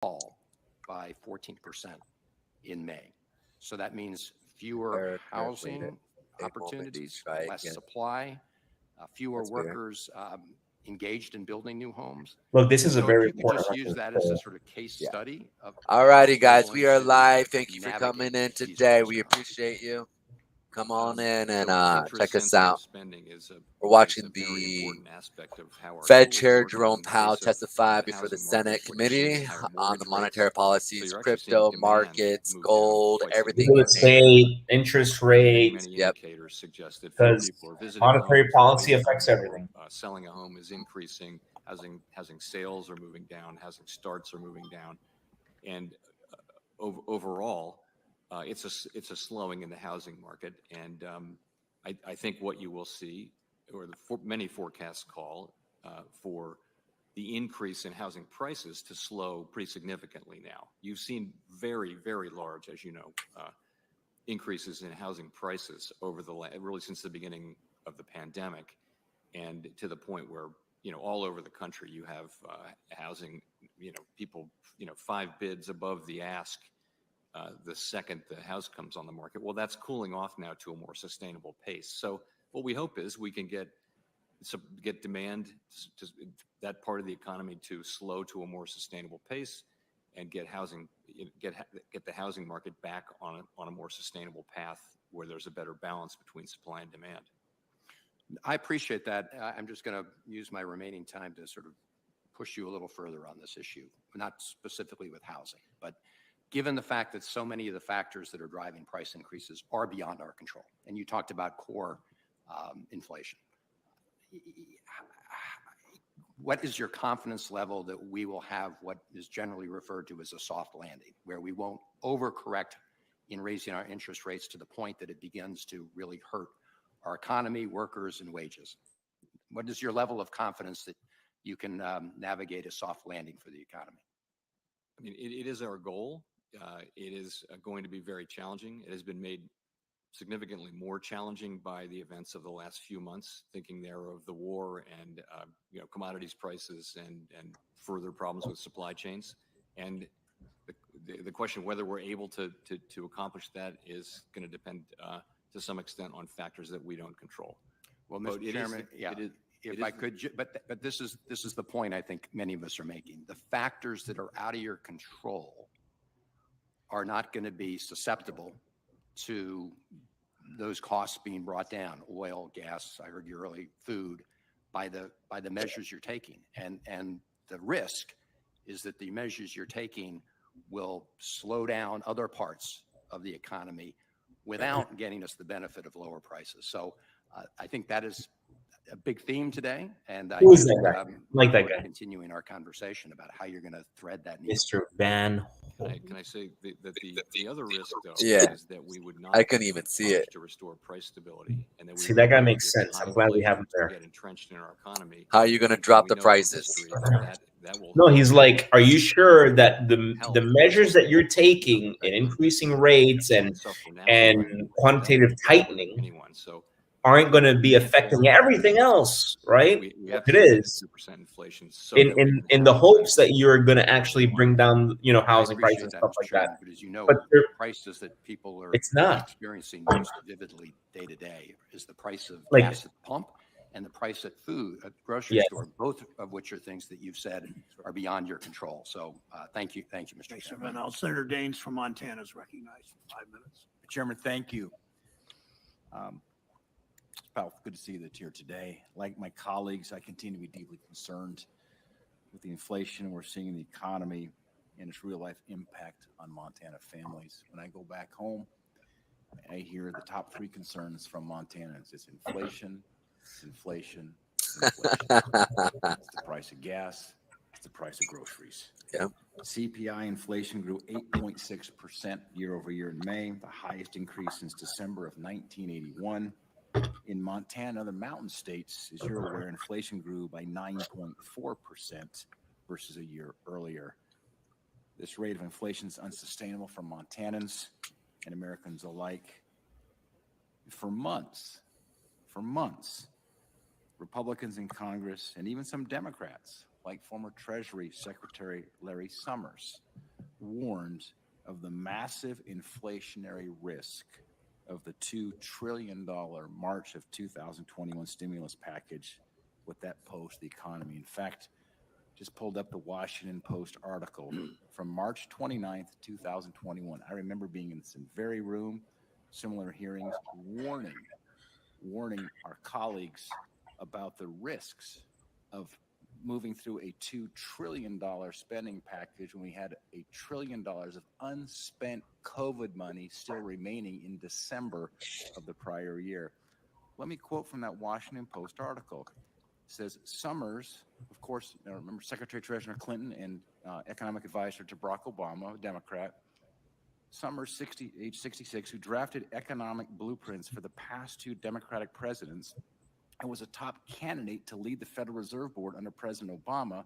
fall by 14% in May. So that means fewer housing opportunities, less supply, fewer workers engaged in building new homes. Look, this is a So very if you could just use that as a sort of case study of All righty, guys, we are live. Thank you for coming in today. We appreciate you. Come on in and check us out. We're watching the Fed Chair Jerome Powell testify before the Senate committee on the monetary policies, crypto markets, gold, everything. Real estate, interest rates. Yep. Because monetary policy affects everything. Selling a home is increasing. Housing sales are moving down. Housing starts are moving down, and overall, it's a slowing in the housing market. And I think what you will see, or many forecasts call for the increase in housing prices to slow pretty significantly now. You've seen very, very large, as you know, increases in housing prices over really since the beginning of the pandemic, and to the point where, all over the country you have housing, people, 5 bids above the ask the second the house comes on the market. Well, that's cooling off now to a more sustainable pace. So what we hope is we can get demand to that part of the economy to slow to a more sustainable pace, and get the housing market back on a more sustainable path where there's a better balance between supply and demand. I appreciate that. I'm just going to use my remaining time to sort of push you a little further on this issue, not specifically with housing, but given the fact that so many of the factors that are driving price increases are beyond our control, and you talked about core inflation, what is your confidence level that we will have what is generally referred to as a soft landing, where we won't overcorrect in raising our interest rates to the point that it begins to really hurt our economy, workers, and wages? What is your level of confidence that you can navigate a soft landing for the economy? I mean, it is our goal. It is going to be very challenging. It has been made significantly more challenging by the events of the last few months, thinking there of the war and commodities prices and further problems with supply chains. And the question of whether we're able to accomplish that is going to depend to some extent on factors that we don't control. Well, Mr. Chairman, if I could, but this is the point I think many of us are making. The factors that are out of your control are not going to be susceptible to those costs being brought down: oil, gas, I heard you early, food, by the measures you're taking. And the risk is that the measures you're taking will slow down other parts of the economy without getting us the benefit of lower prices. So I think that is a big theme today. And Who is that guy? Like that guy. Continuing our conversation about how you're going to thread that needle. Mr. Van. Can I say that the other risk, though, Yeah. is that we would not. I couldn't even see it. To restore price stability, and that See, that guy makes sense. I'm glad we have him there. Get entrenched in our economy. How are you going to drop the prices? No, he's like, are you sure that the measures that you're taking in increasing rates and quantitative tightening aren't going to be affecting everything else, right? It is. In the hopes that you're going to actually bring down, housing prices and stuff like that. But as you know, But the prices that people are it's not experiencing most vividly day to day is the price of gas at the pump and the price at food at the grocery store, both of which are things that you've said are beyond your control. So thank you, Mr. Chairman. Now, Senator Daines from Montana is recognized for 5 minutes. Chairman, thank you. Powell, good to see you here today. Like my colleagues, I continue to be deeply concerned with the inflation we're seeing in the economy and its real-life impact on Montana families. When I go back home, I hear the top 3 concerns from Montanans. It's inflation, it's inflation, it's inflation. It's the price of gas, it's the price of groceries. Yep. CPI inflation grew 8.6% year over year in May, the highest increase since December of 1981. In Montana, the mountain states, as you're aware, inflation grew by 9.4% versus a year earlier. This rate of inflation is unsustainable for Montanans and Americans alike. For months, Republicans in Congress and even some Democrats, like former Treasury Secretary Larry Summers, warned of the massive inflationary risk of the $2 trillion March of 2021 stimulus package with that post the economy. In fact, just pulled up the Washington Post article from March 29th, 2021. I remember being in this very room, similar hearings, warning our colleagues about the risks of moving through a $2 trillion spending package when we had $1 trillion of unspent COVID money still remaining in December of the prior year. Let me quote from that Washington Post article. It says, Summers, of course, remember Secretary Treasurer Clinton and economic advisor to Barack Obama, a Democrat, Summers, age 66, who drafted economic blueprints for the past two Democratic presidents and was a top candidate to lead the Federal Reserve Board under President Obama,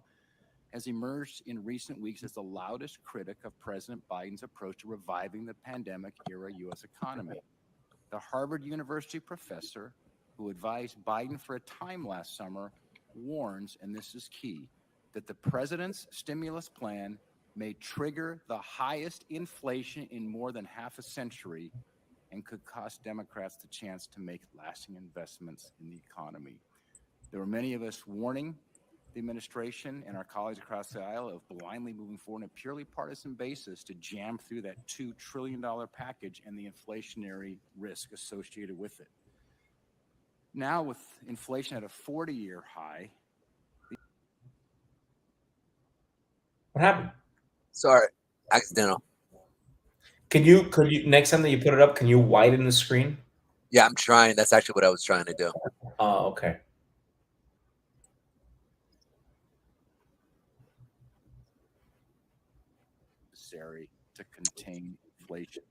has emerged in recent weeks as the loudest critic of President Biden's approach to reviving the pandemic-era U.S. economy. The Harvard University professor who advised Biden for a time last summer warns, and this is key, that the president's stimulus plan may trigger the highest inflation in more than half a century and could cost Democrats the chance to make lasting investments in the economy. There were many of us warning the administration and our colleagues across the aisle of blindly moving forward on a purely partisan basis to jam through that $2 trillion package and the inflationary risk associated with it. Now, with inflation at a 40-year high. What happened? Sorry, accidental. Could you next time that you put it up, can you widen the screen? Yeah, I'm trying. That's actually what I was trying to do. Oh, okay. Necessary to contain inflation.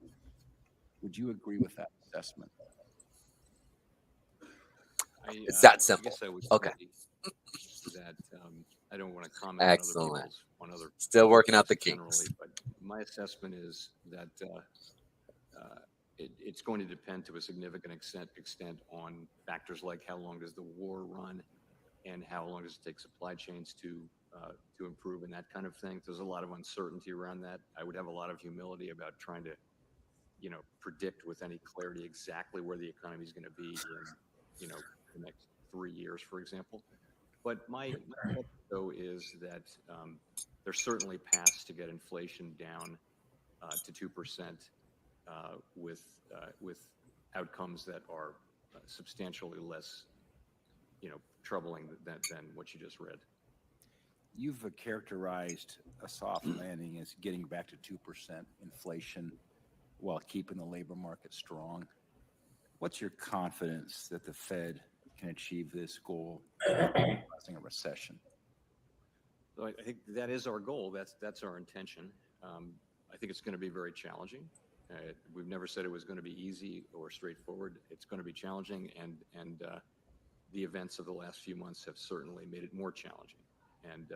Would you agree with that assessment? It's that simple. I guess I would Okay. say that I don't want to comment Excellent. on other Still working out the generally, kinks. but my assessment is that it's going to depend to a significant extent on factors like how long does the war run, and how long does it take supply chains to improve, and that kind of thing. There's a lot of uncertainty around that. I would have a lot of humility about trying to, predict with any clarity exactly where the economy is going to be in, the next 3 years, for example. But my hope, though, is that there's certainly paths to get inflation down to 2% with outcomes that are substantially less, troubling than what you just read. You've characterized a soft landing as getting back to 2% inflation while keeping the labor market strong. What's your confidence that the Fed can achieve this goal causing a recession? So I think that is our goal. That's our intention. I think it's going to be very challenging. We've never said it was going to be easy or straightforward. It's going to be challenging, and the events of the last few months have certainly made it more challenging. And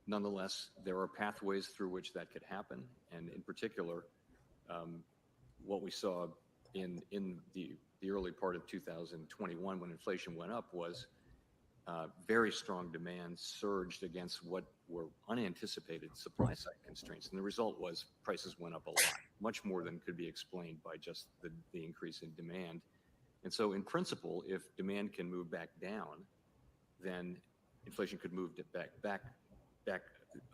nonetheless, there are pathways through which that could happen. And in particular, what we saw in the early part of 2021 when inflation went up was very strong demand surged against what were unanticipated supply side constraints. And the result was prices went up a lot, much more than could be explained by just the increase in demand. And so in principle, if demand can move back down, then inflation could move back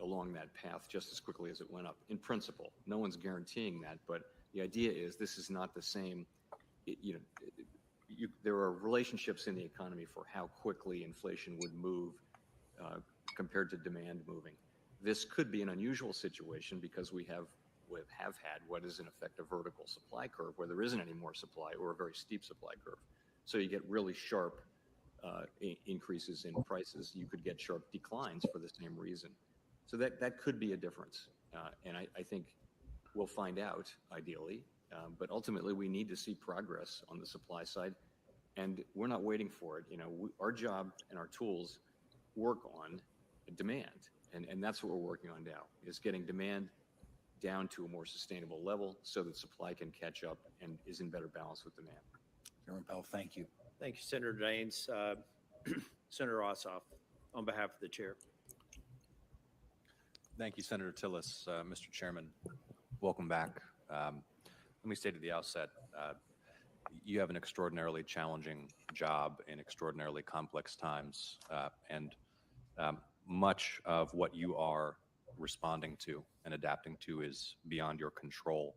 along that path just as quickly as it went up. In principle, no one's guaranteeing that, but the idea is this is not the same. There are relationships in the economy for how quickly inflation would move compared to demand moving. This could be an unusual situation because we have had what is in effect a vertical supply curve where there isn't any more supply, or a very steep supply curve. So you get really sharp increases in prices. You could get sharp declines for the same reason. So that could be a difference. And I think we'll find out ideally. But ultimately, we need to see progress on the supply side, and we're not waiting for it. Our job and our tools work on demand, and that's what we're working on now, is getting demand down to a more sustainable level so that supply can catch up and is in better balance with demand. Chairman Powell, thank you. Thank you, Senator Daines. Senator Ossoff, on behalf of the chair. Thank you, Senator Tillis. Mr. Chairman, welcome back. Let me state at the outset, you have an extraordinarily challenging job in extraordinarily complex times, and much of what you are responding to and adapting to is beyond your control.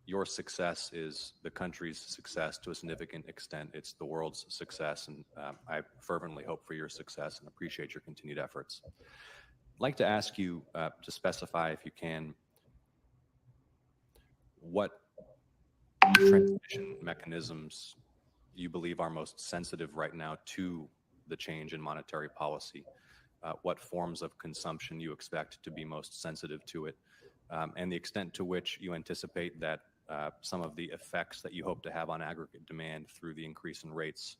Your success is the country's success to a significant extent. It's the world's success, and I fervently hope for your success and appreciate your continued efforts. I'd like to ask you to specify, if you can, what transmission mechanisms you believe are most sensitive right now to the change in monetary policy, what forms of consumption you expect to be most sensitive to it, and the extent to which you anticipate that some of the effects that you hope to have on aggregate demand through the increase in rates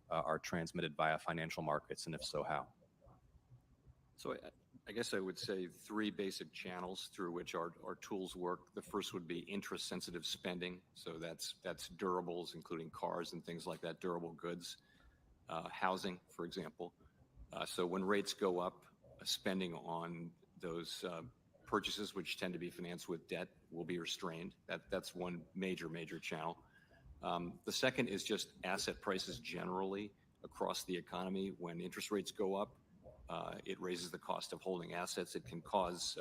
are transmitted via financial markets, and if so, how? So I guess I would say three basic channels through which our tools work. The first would be interest-sensitive spending. So that's durables, including cars and things like that, durable goods, housing, for example. So when rates go up, spending on those purchases, which tend to be financed with debt, will be restrained. That's one major channel. The second is just asset prices generally across the economy. When interest rates go up, it raises the cost of holding assets. It can cause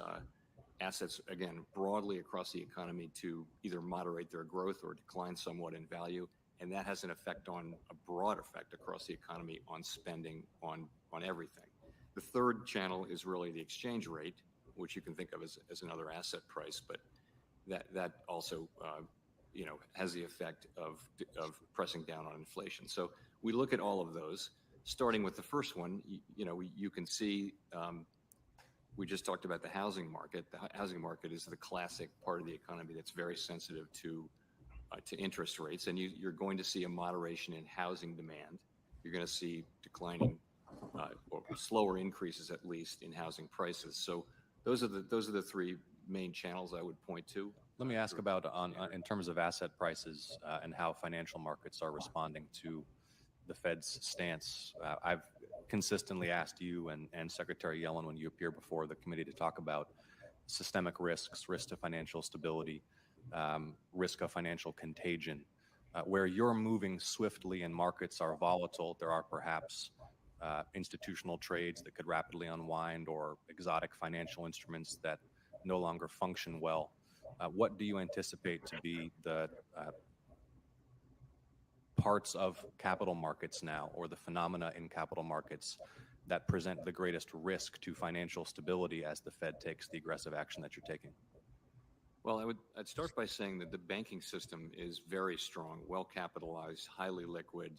assets, again, broadly across the economy to either moderate their growth or decline somewhat in value. And that has an effect on a broad effect across the economy on spending on everything. The third channel is really the exchange rate, which you can think of as another asset price, but that also has the effect of pressing down on inflation. So we look at all of those. Starting with the first one, you can see we just talked about the housing market. The housing market is the classic part of the economy that's very sensitive to interest rates, and you're going to see a moderation in housing demand. You're going to see declining or slower increases, at least, in housing prices. So those are the three main channels I would point to. Let me ask about in terms of asset prices and how financial markets are responding to the Fed's stance. I've consistently asked you and Secretary Yellen when you appear before the committee to talk about systemic risks, risk to financial stability, risk of financial contagion. Where you're moving swiftly and markets are volatile, there are perhaps institutional trades that could rapidly unwind or exotic financial instruments that no longer function well. What do you anticipate to be the parts of capital markets now, or the phenomena in capital markets that present the greatest risk to financial stability as the Fed takes the aggressive action that you're taking? Well, I'd start by saying that the banking system is very strong, well capitalized, highly liquid,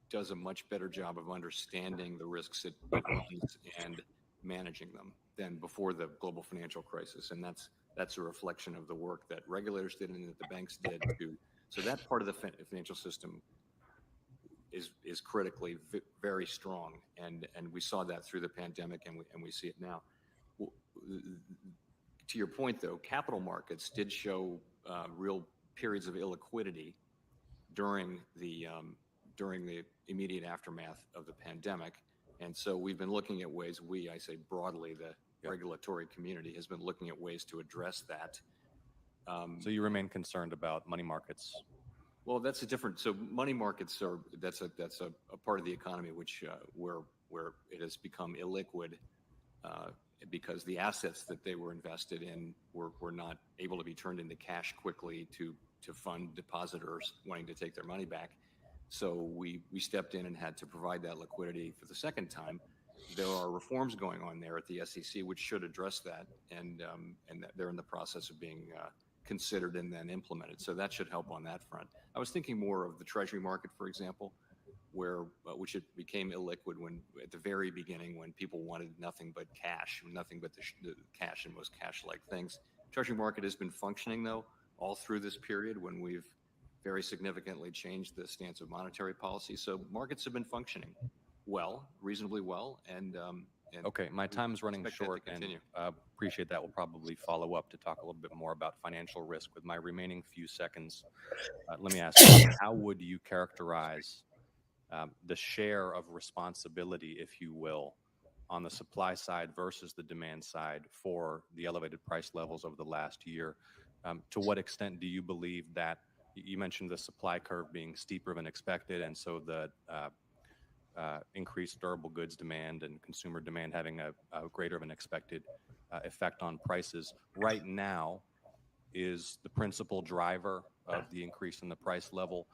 does a much better job of understanding the risks it runs and managing them than before the global financial crisis. And that's a reflection of the work that regulators did and that the banks did too. So that part of the financial system is critically very strong, and we saw that through the pandemic, and we see it now. To your point, though, capital markets did show real periods of illiquidity during the immediate aftermath of the pandemic, and so we've been looking at ways. I say broadly, the regulatory community has been looking at ways to address that. So you remain concerned about money markets? Well, that's a different. So money markets that's a part of the economy which where it has become illiquid because the assets that they were invested in were not able to be turned into cash quickly to fund depositors wanting to take their money back. So we stepped in and had to provide that liquidity for the second time. There are reforms going on there at the SEC which should address that, and they're in the process of being considered and then implemented. So that should help on that front. I was thinking more of the Treasury market, for example, which it became illiquid when at the very beginning when people wanted nothing but cash, nothing but the cash and most cash-like things. Treasury market has been functioning though all through this period when we've very significantly changed the stance of monetary policy. So markets have been functioning well, reasonably well, and okay, my time is running short, and appreciate that. We'll probably follow up to talk a little bit more about financial risk. With my remaining few seconds, let me ask you, how would you characterize the share of responsibility, if you will, on the supply side versus the demand side for the elevated price levels over the last year. To what extent do you believe that you mentioned the supply curve being steeper than expected, and so the increased durable goods demand and consumer demand having a greater than expected effect on prices right now? Is the principal driver of the increase in the price level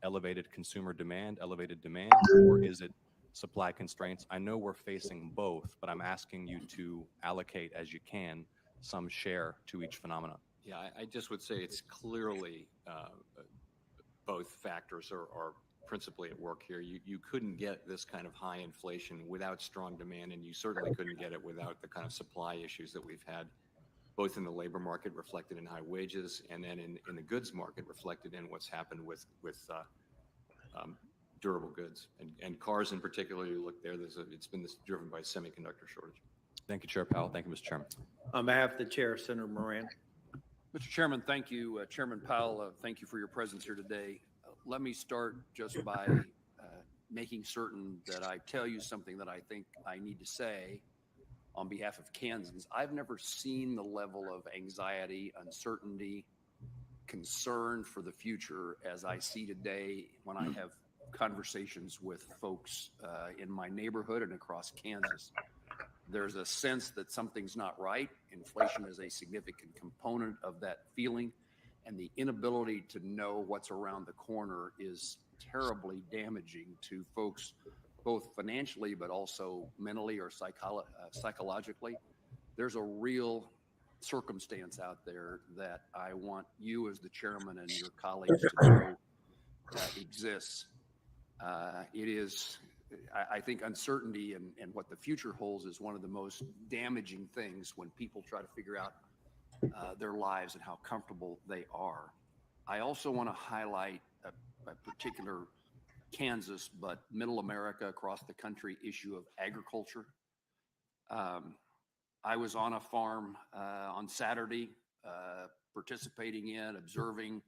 elevated consumer demand, elevated demand, or is it supply constraints? I know we're facing both, but I'm asking you to allocate as you can some share to each phenomenon. Yeah, I just would say it's clearly both factors are principally at work here. You couldn't get this kind of high inflation without strong demand, and you certainly couldn't get it without the kind of supply issues that we've had, both in the labor market reflected in high wages, and then in the goods market reflected in what's happened with durable goods and cars in particular. You look there, it's been driven by semiconductor shortage. Thank you, Chair Powell. Thank you, Mr. Chairman. On behalf of the chair, Senator Moran. Mr. Chairman, thank you. Chairman Powell, thank you for your presence here today. Let me start just by making certain that I tell you something that I think I need to say on behalf of Kansans. I've never seen the level of anxiety, uncertainty, concern for the future as I see today when I have conversations with folks in my neighborhood and across Kansas. There's a sense that something's not right. Inflation is a significant component of that feeling, and the inability to know what's around the corner is terribly damaging to folks, both financially but also mentally or psychologically. There's a real circumstance out there that I want you as the chairman and your colleagues to know exists. It is, I think, uncertainty and what the future holds is one of the most damaging things when people try to figure out their lives and how comfortable they are. I also want to highlight a particular Kansas, but middle America across the country issue of agriculture. I was on a farm on Saturday, participating in, observing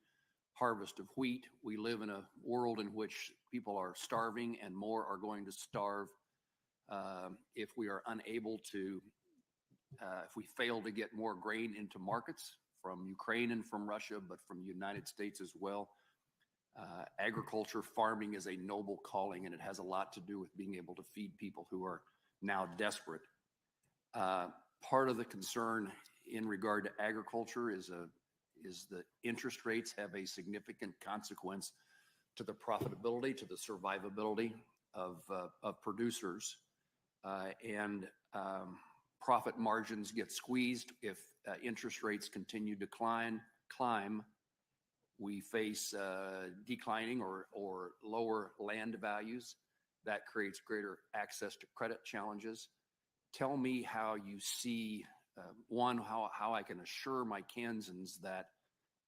harvest of wheat. We live in a world in which people are starving and more are going to starve if we are unable to, if we fail to get more grain into markets from Ukraine and from Russia, but from the United States as well. Agriculture, farming is a noble calling, and it has a lot to do with being able to feed people who are now desperate. Part of the concern in regard to agriculture is that interest rates have a significant consequence to the profitability, to the survivability of producers, and profit margins get squeezed if interest rates continue to climb. We face declining or lower land values. That creates greater access to credit challenges. Tell me how you see, one, how I can assure my Kansans that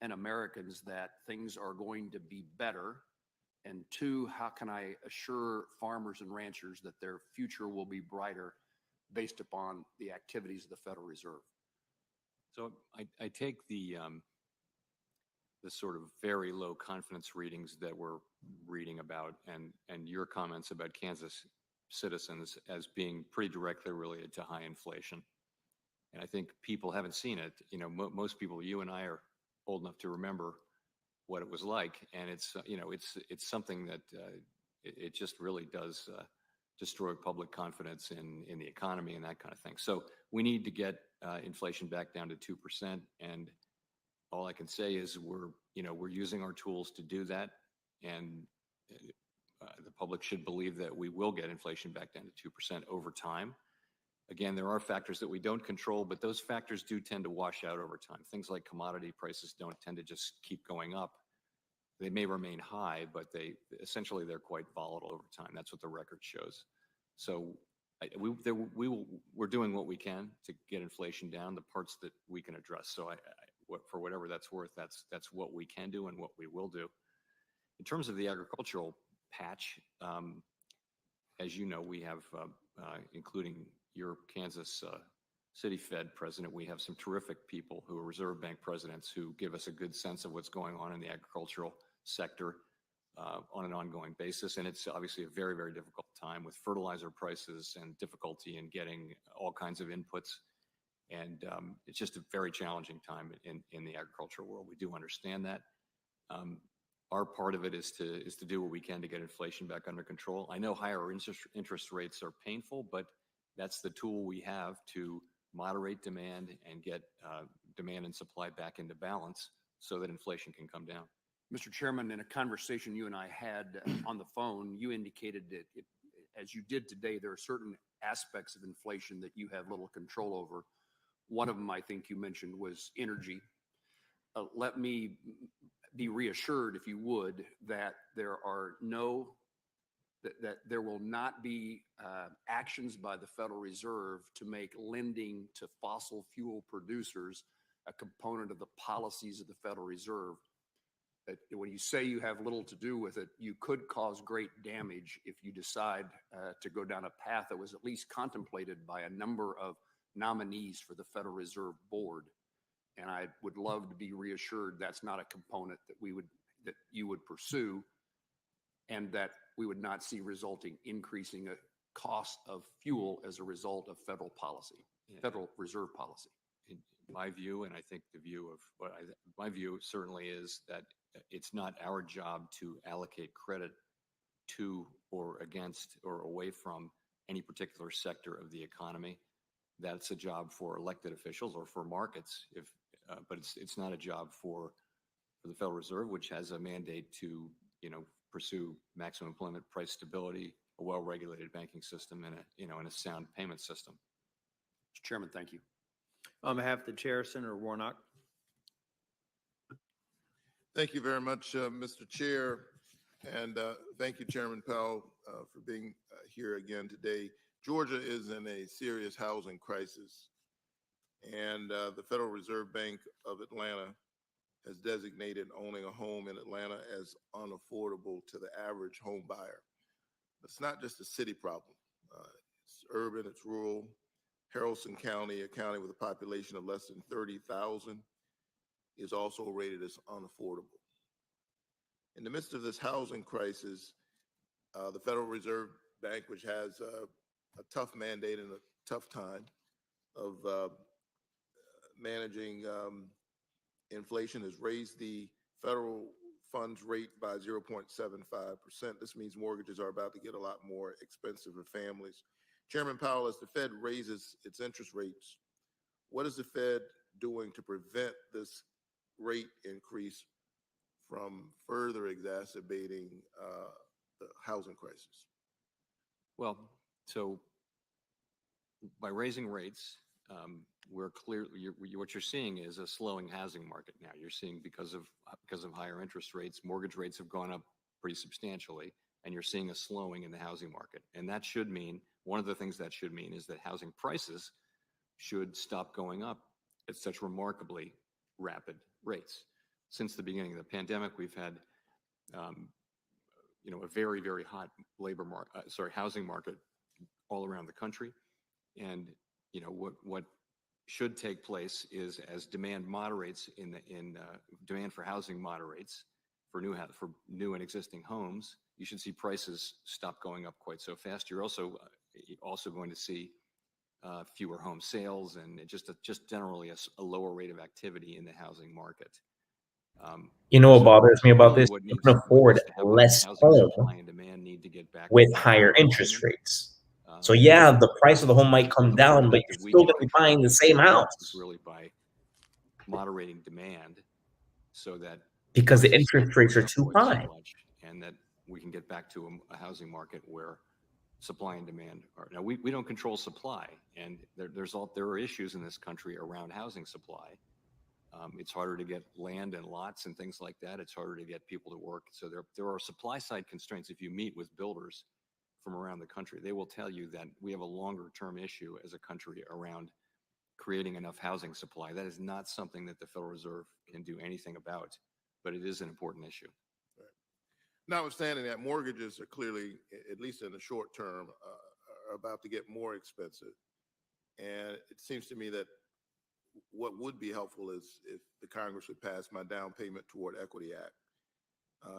and Americans that things are going to be better, and two, how can I assure farmers and ranchers that their future will be brighter based upon the activities of the Federal Reserve? So I take the sort of very low confidence readings that we're reading about and your comments about Kansas citizens as being pretty directly related to high inflation. And I think people haven't seen it. You know, most people, you and I, are old enough to remember what it was like, and it's it's something that it just really does destroy public confidence in the economy and that kind of thing. So we need to get inflation back down to 2%, and all I can say is we're using our tools to do that, and the public should believe that we will get inflation back down to 2% over time. Again, there are factors that we don't control, but those factors do tend to wash out over time. Things like commodity prices don't tend to just keep going up. They may remain high, but they're quite volatile over time. That's what the record shows. So we're doing what we can to get inflation down, the parts that we can address. So for whatever that's worth, that's what we can do and what we will do. In terms of the agricultural patch, as you know, we have, including your Kansas City Fed president, we have some terrific people who are Reserve Bank presidents who give us a good sense of what's going on in the agricultural sector. on an ongoing basis. And it's obviously a very, very difficult time with fertilizer prices and difficulty in getting all kinds of inputs. And it's just a very challenging time in the agricultural world. We do understand that. Our part of it is to do what we can to get inflation back under control. I know higher interest rates are painful, but that's the tool we have to moderate demand and get demand and supply back into balance so that inflation can come down. Mr. Chairman, in a conversation you and I had on the phone, you indicated that as you did today, there are certain aspects of inflation that you have little control over. One of them, I think you mentioned, was energy. Let me be reassured, if you would, that there will not be actions by the Federal Reserve to make lending to fossil fuel producers a component of the policies of the Federal Reserve. When you say you have little to do with it, you could cause great damage if you decide to go down a path that was at least contemplated by a number of nominees for the Federal Reserve Board. And I would love to be reassured that's not a component that you would pursue, and that we would not see resulting increasing cost of fuel as a result of federal policy, Federal Reserve policy. In my view, and I think the view of my view certainly is that it's not our job to allocate credit to or against or away from any particular sector of the economy. That's a job for elected officials or for markets, but it's not a job for the Federal Reserve, which has a mandate to pursue maximum employment, price stability, a well-regulated banking system, and a sound payment system. Mr. Chairman, thank you. On behalf of the chair, Senator Warnock. Thank you very much, Mr. Chair, and thank you, Chairman Powell, for being here again today. Georgia is in a serious housing crisis, and the Federal Reserve Bank of Atlanta has designated owning a home in Atlanta as unaffordable to the average home buyer. It's not just a city problem. It's urban, it's rural. Haralson County, a county with a population of less than 30,000, is also rated as unaffordable. In the midst of this housing crisis, the Federal Reserve Bank, which has a tough mandate and a tough time of managing inflation, has raised the federal funds rate by 0.75%. This means mortgages are about to get a lot more expensive for families. Chairman Powell, as the Fed raises its interest rates, what is the Fed doing to prevent this rate increase from further exacerbating the housing crisis? Well, so by raising rates, we're clear. What you're seeing is a slowing housing market now. You're seeing because of higher interest rates, mortgage rates have gone up pretty substantially, and you're seeing a slowing in the housing market. And that should mean, one of the things that should mean is that housing prices should stop going up at such remarkably rapid rates. Since the beginning of the pandemic, we've had, a very, very hot housing market all around the country. And, what should take place is, as demand moderates in demand for housing moderates for new and existing homes, you should see prices stop going up quite so fast. You're also going to see fewer home sales and just generally a lower rate of activity in the housing market. What bothers me about this? You can afford less home with higher interest rates. So yeah, the price of the home might come down, but you're still going to be buying the same house. Really by moderating demand so that because the interest rates are too high, and that we can get back to a housing market where supply and demand are. Now, we don't control supply, and there are issues in this country around housing supply. It's harder to get land and lots and things like that. It's harder to get people to work. So there are supply side constraints. If you meet with builders from around the country, they will tell you that we have a longer term issue as a country around creating enough housing supply. That is not something that the Federal Reserve can do anything about, but it is an important issue. Right. Notwithstanding that, mortgages are clearly, at least in the short term, are about to get more expensive. And it seems to me that what would be helpful is if the Congress would pass my Down Payment Toward Equity Act.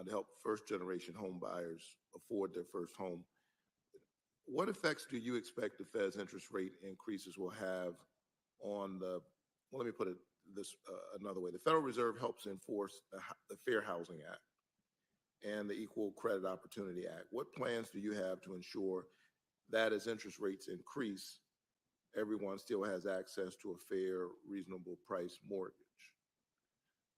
to help first-generation home buyers afford their first home. What effects do you expect the Fed's interest rate increases will have on the, well, let me put it this another way. The Federal Reserve helps enforce the Fair Housing Act and the Equal Credit Opportunity Act. What plans do you have to ensure that as interest rates increase, everyone still has access to a fair, reasonable price mortgage?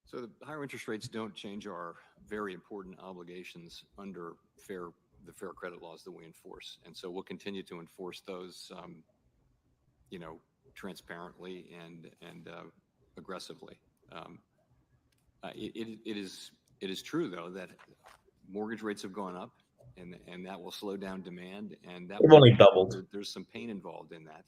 So the higher interest rates don't change our very important obligations under the fair credit laws that we enforce. And so we'll continue to enforce those, transparently and aggressively. It is true, though, that mortgage rates have gone up, and that will slow down demand. And that They've only doubled. There's some pain involved in that.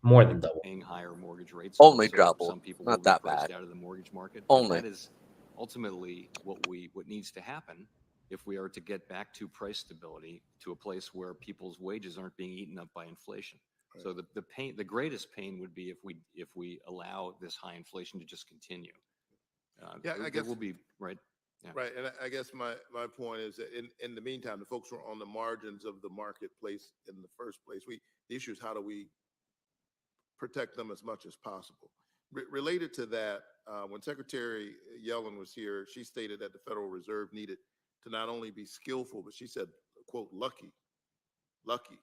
More than double. Paying higher mortgage rates. Only So double. Some people Not will that be priced bad. out of the mortgage market. Only. That is ultimately what needs to happen if we are to get back to price stability, to a place where people's wages aren't being eaten up by inflation. Right. So the greatest pain would be if we allow this high inflation to just continue. I guess will be right. Yeah. Right, and I guess my point is that in the meantime, the folks who are on the margins of the marketplace in the first place, the issue is how do we protect them as much as possible. Related to that, when Secretary Yellen was here, she stated that the Federal Reserve needed to not only be skillful, but she said, quote, lucky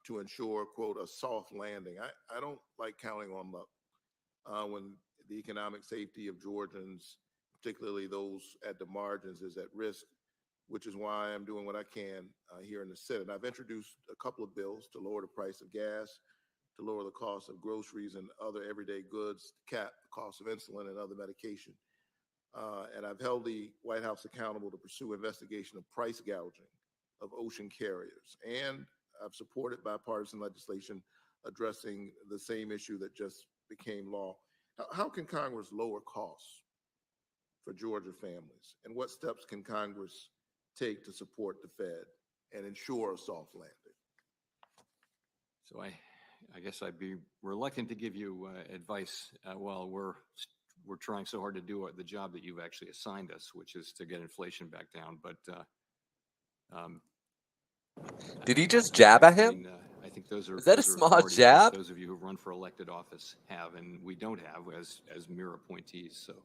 to ensure, quote, a soft landing. I don't like counting on luck when the economic safety of Georgians, particularly those at the margins, is at risk, which is why I'm doing what I can here in the Senate. I've introduced a couple of bills to lower the price of gas, to lower the cost of groceries and other everyday goods, cap the cost of insulin and other medication. And I've held the White House accountable to pursue investigation of price gouging of ocean carriers. And I've supported bipartisan legislation addressing the same issue that just became law. How can Congress lower costs for Georgia families? And what steps can Congress take to support the Fed and ensure a soft landing? So I guess I'd be reluctant to give you advice while we're trying so hard to do the job that you've actually assigned us, which is to get inflation back down. But did he just jab at him? I think those are. Is that a those are small authorities that jab? Those of you who run for elected office have, and we don't have as mere appointees. So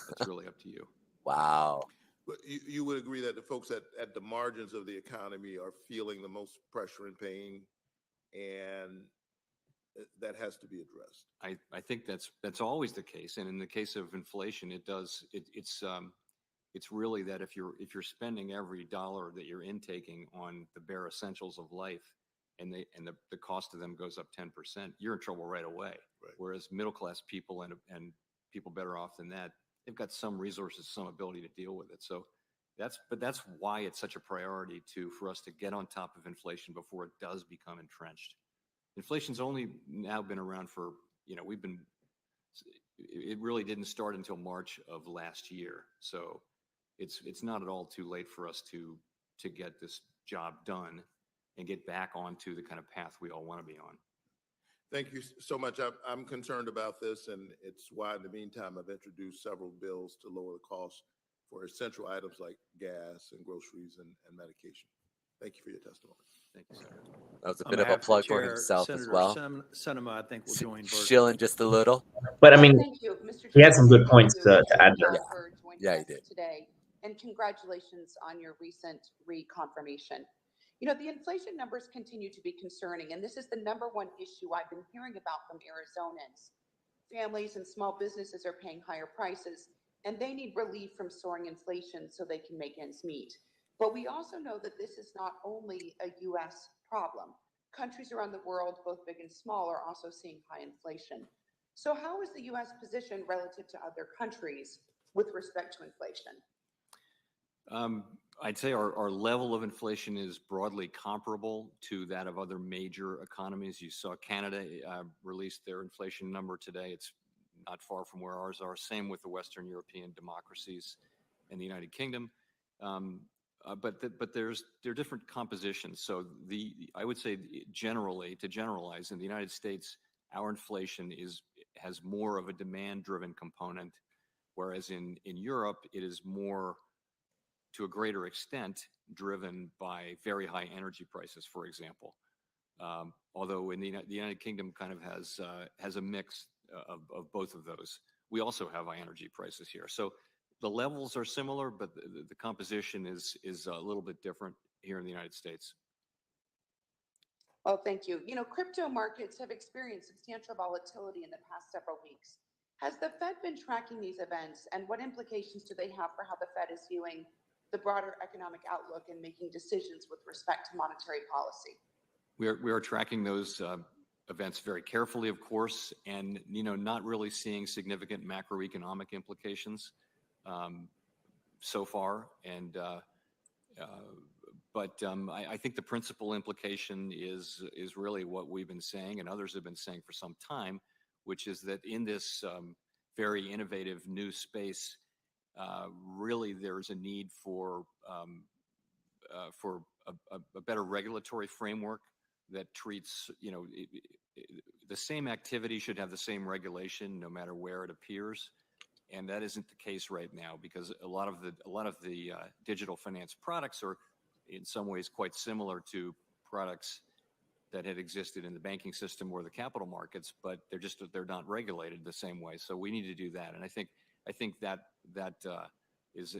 it's really up to you. Wow. But you would agree that the folks at the margins of the economy are feeling the most pressure and pain, and that has to be addressed. I think that's always the case, and in the case of inflation, it's really that if you're spending every dollar that you're intaking on the bare essentials of life, and the cost of them goes up 10%, you're in trouble right away. Right. Whereas middle class people and people better off than that, they've got some resources, some ability to deal with it. So that's why it's such a priority for us to get on top of inflation before it does become entrenched. Inflation's only now been around for, it really didn't start until March of last year. So it's not at all too late for us to get this job done and get back onto the kind of path we all want to be on. Thank you so much. I'm concerned about this, and it's why in the meantime I've introduced several bills to lower the costs for essential items like gas and groceries and medication. Thank you for your testimony. Thank you, Senator. That was a On bit of a behalf of the plug for chair, himself as Senator well. Sinema, I think will join virtually. Shilling just a little. But I mean, Thank you, Mr. he had some Chairman. good points to add there. Yeah. For joining Yeah, he us did. today, and congratulations on your recent reconfirmation. The inflation numbers continue to be concerning, and this is the number one issue I've been hearing about from Arizonans. Families and small businesses are paying higher prices, and they need relief from soaring inflation so they can make ends meet. But we also know that this is not only a U.S. problem. Countries around the world, both big and small, are also seeing high inflation. So how is the U.S. position relative to other countries with respect to inflation? I'd say our level of inflation is broadly comparable to that of other major economies. You saw Canada released their inflation number today. It's not far from where ours are. Same with the Western European democracies and the United Kingdom. But there are different compositions. So I would say to generalize, in the United States, our inflation has more of a demand-driven component, whereas in Europe it is more to a greater extent driven by very high energy prices, for example. Although in the United Kingdom kind of has a mix of both of those. We also have high energy prices here. So the levels are similar, but the composition is a little bit different here in the United States. Well, thank you. You know, crypto markets have experienced substantial volatility in the past several weeks. Has the Fed been tracking these events, and what implications do they have for how the Fed is viewing the broader economic outlook and making decisions with respect to monetary policy? We are tracking those events very carefully, of course, and not really seeing significant macroeconomic implications so far. And but I think the principal implication is really what we've been saying, and others have been saying for some time, which is that in this very innovative new space, really there's a need for a better regulatory framework that treats, the same activity should have the same regulation no matter where it appears, and that isn't the case right now because a lot of the digital finance products are in some ways quite similar to products that had existed in the banking system or the capital markets, but they're not regulated the same way. So we need to do that, and I think that is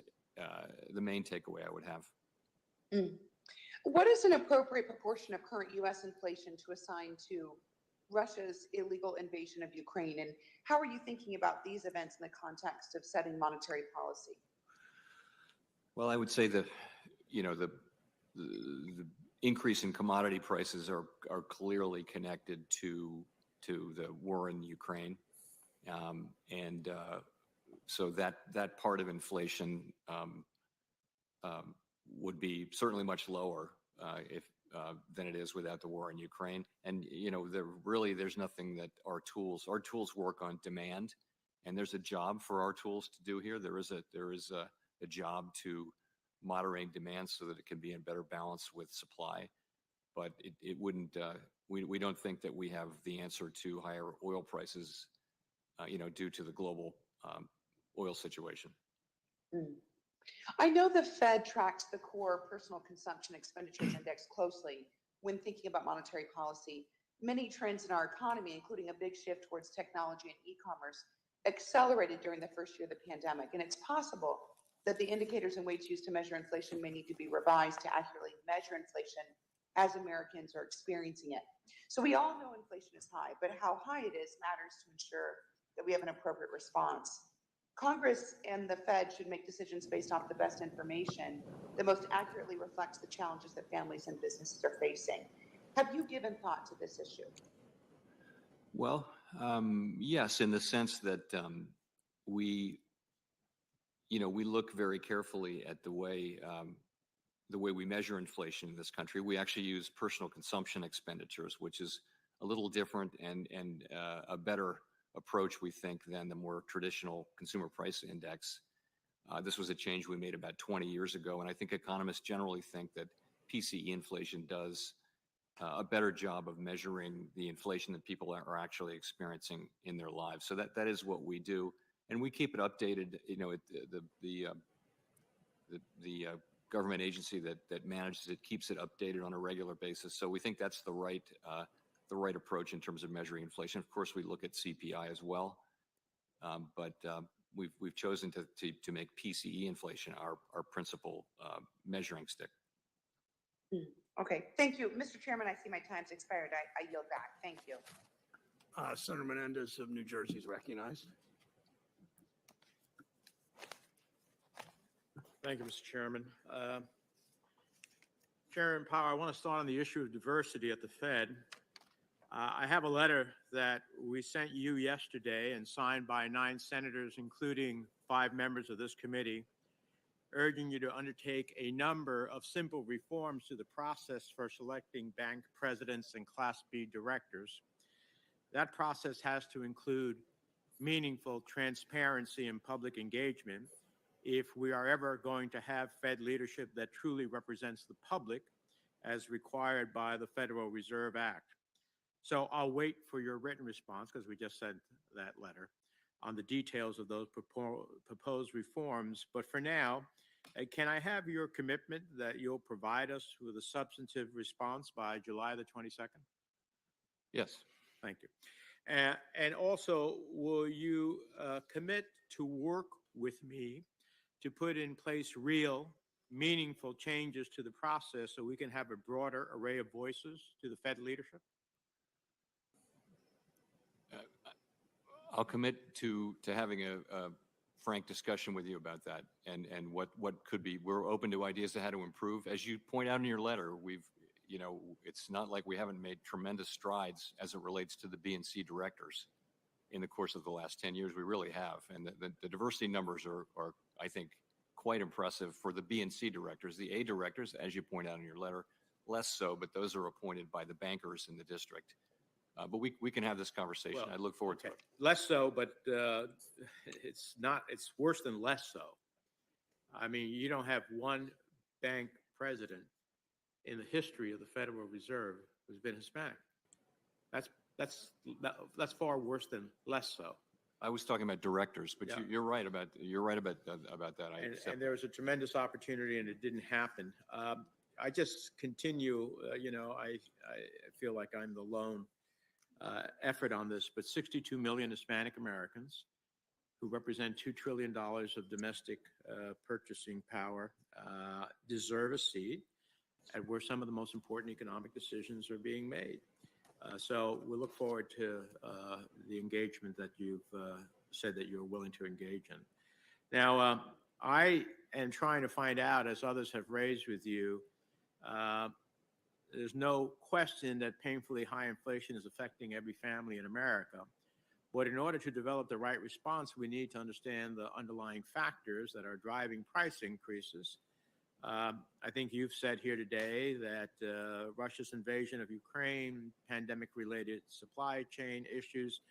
the main takeaway I would have. Mm. What is an appropriate proportion of current U.S. inflation to assign to Russia's illegal invasion of Ukraine, and how are you thinking about these events in the context of setting monetary policy? Well, I would say that the increase in commodity prices are clearly connected to the war in Ukraine, and so that part of inflation would be certainly much lower than it is without the war in Ukraine. And there's nothing that our tools work on demand, and there's a job for our tools to do here. There is a job to moderate demand so that it can be in better balance with supply, but it wouldn't. We don't think that we have the answer to higher oil prices, due to the global oil situation. Mm. I know the Fed tracks the core personal consumption expenditures index closely when thinking about monetary policy. Many trends in our economy, including a big shift towards technology and e-commerce, accelerated during the first year of the pandemic, and it's possible that the indicators and weights used to measure inflation may need to be revised to accurately measure inflation as Americans are experiencing it. So we all know inflation is high, but how high it is matters to ensure that we have an appropriate response. Congress and the Fed should make decisions based off the best information that most accurately reflects the challenges that families and businesses are facing. Have you given thought to this issue? Well, yes, in the sense that we look very carefully at the way we measure inflation in this country. We actually use personal consumption expenditures, which is a little different and a better approach, we think, than the more traditional consumer price index. This was a change we made about 20 years ago, and I think economists generally think that PCE inflation does a better job of measuring the inflation that people are actually experiencing in their lives. So that is what we do, and we keep it updated. The government agency that manages it keeps it updated on a regular basis. So we think that's the right approach in terms of measuring inflation. Of course, we look at CPI as well, but we've chosen to make PCE inflation our principal measuring stick. Okay, thank you. Mr. Chairman, I see my time's expired. I yield back. Thank you. Senator Menendez of New Jersey is recognized. Thank you, Mr. Chairman. Chairman Powell, I want to start on the issue of diversity at the Fed. I have a letter that we sent you yesterday and signed by 9 senators, including 5 members of this committee, urging you to undertake a number of simple reforms to the process for selecting bank presidents and Class B directors. That process has to include meaningful transparency and public engagement if we are ever going to have Fed leadership that truly represents the public as required by the Federal Reserve Act. So I'll wait for your written response, because we just sent that letter, on the details of those proposed reforms. But for now, Can I have your commitment that you'll provide us with a substantive response by July the 22nd? Yes. Thank you. And also, will you commit to work with me to put in place real, meaningful changes to the process so we can have a broader array of voices to the Fed leadership? I'll commit to having a frank discussion with you about that and what could be. We're open to ideas to how to improve. As you point out in your letter, it's not like we haven't made tremendous strides as it relates to the B and C directors in the course of the last 10 years. We really have. And the diversity numbers are, I think, quite impressive for the B and C directors. The A directors, as you point out in your letter, less so, but those are appointed by the bankers in the district. But we can have this conversation. I look forward to it. Less so, but it's worse than less so. I mean, you don't have one bank president in the history of the Federal Reserve who's been Hispanic. That's far worse than less so. I was talking about directors, but you're right about that. And there was a tremendous opportunity, and it didn't happen. I just continue. I feel like I'm the lone effort on this, but 62 million Hispanic Americans who represent $2 trillion of domestic purchasing power deserve a seat at where some of the most important economic decisions are being made. So we look forward to the engagement that you've said that you're willing to engage in. Now, I am trying to find out, as others have raised with you, there's no question that painfully high inflation is affecting every family in America. But in order to develop the right response, we need to understand the underlying factors that are driving price increases. I think you've said here today that Russia's invasion of Ukraine, pandemic-related supply chain issues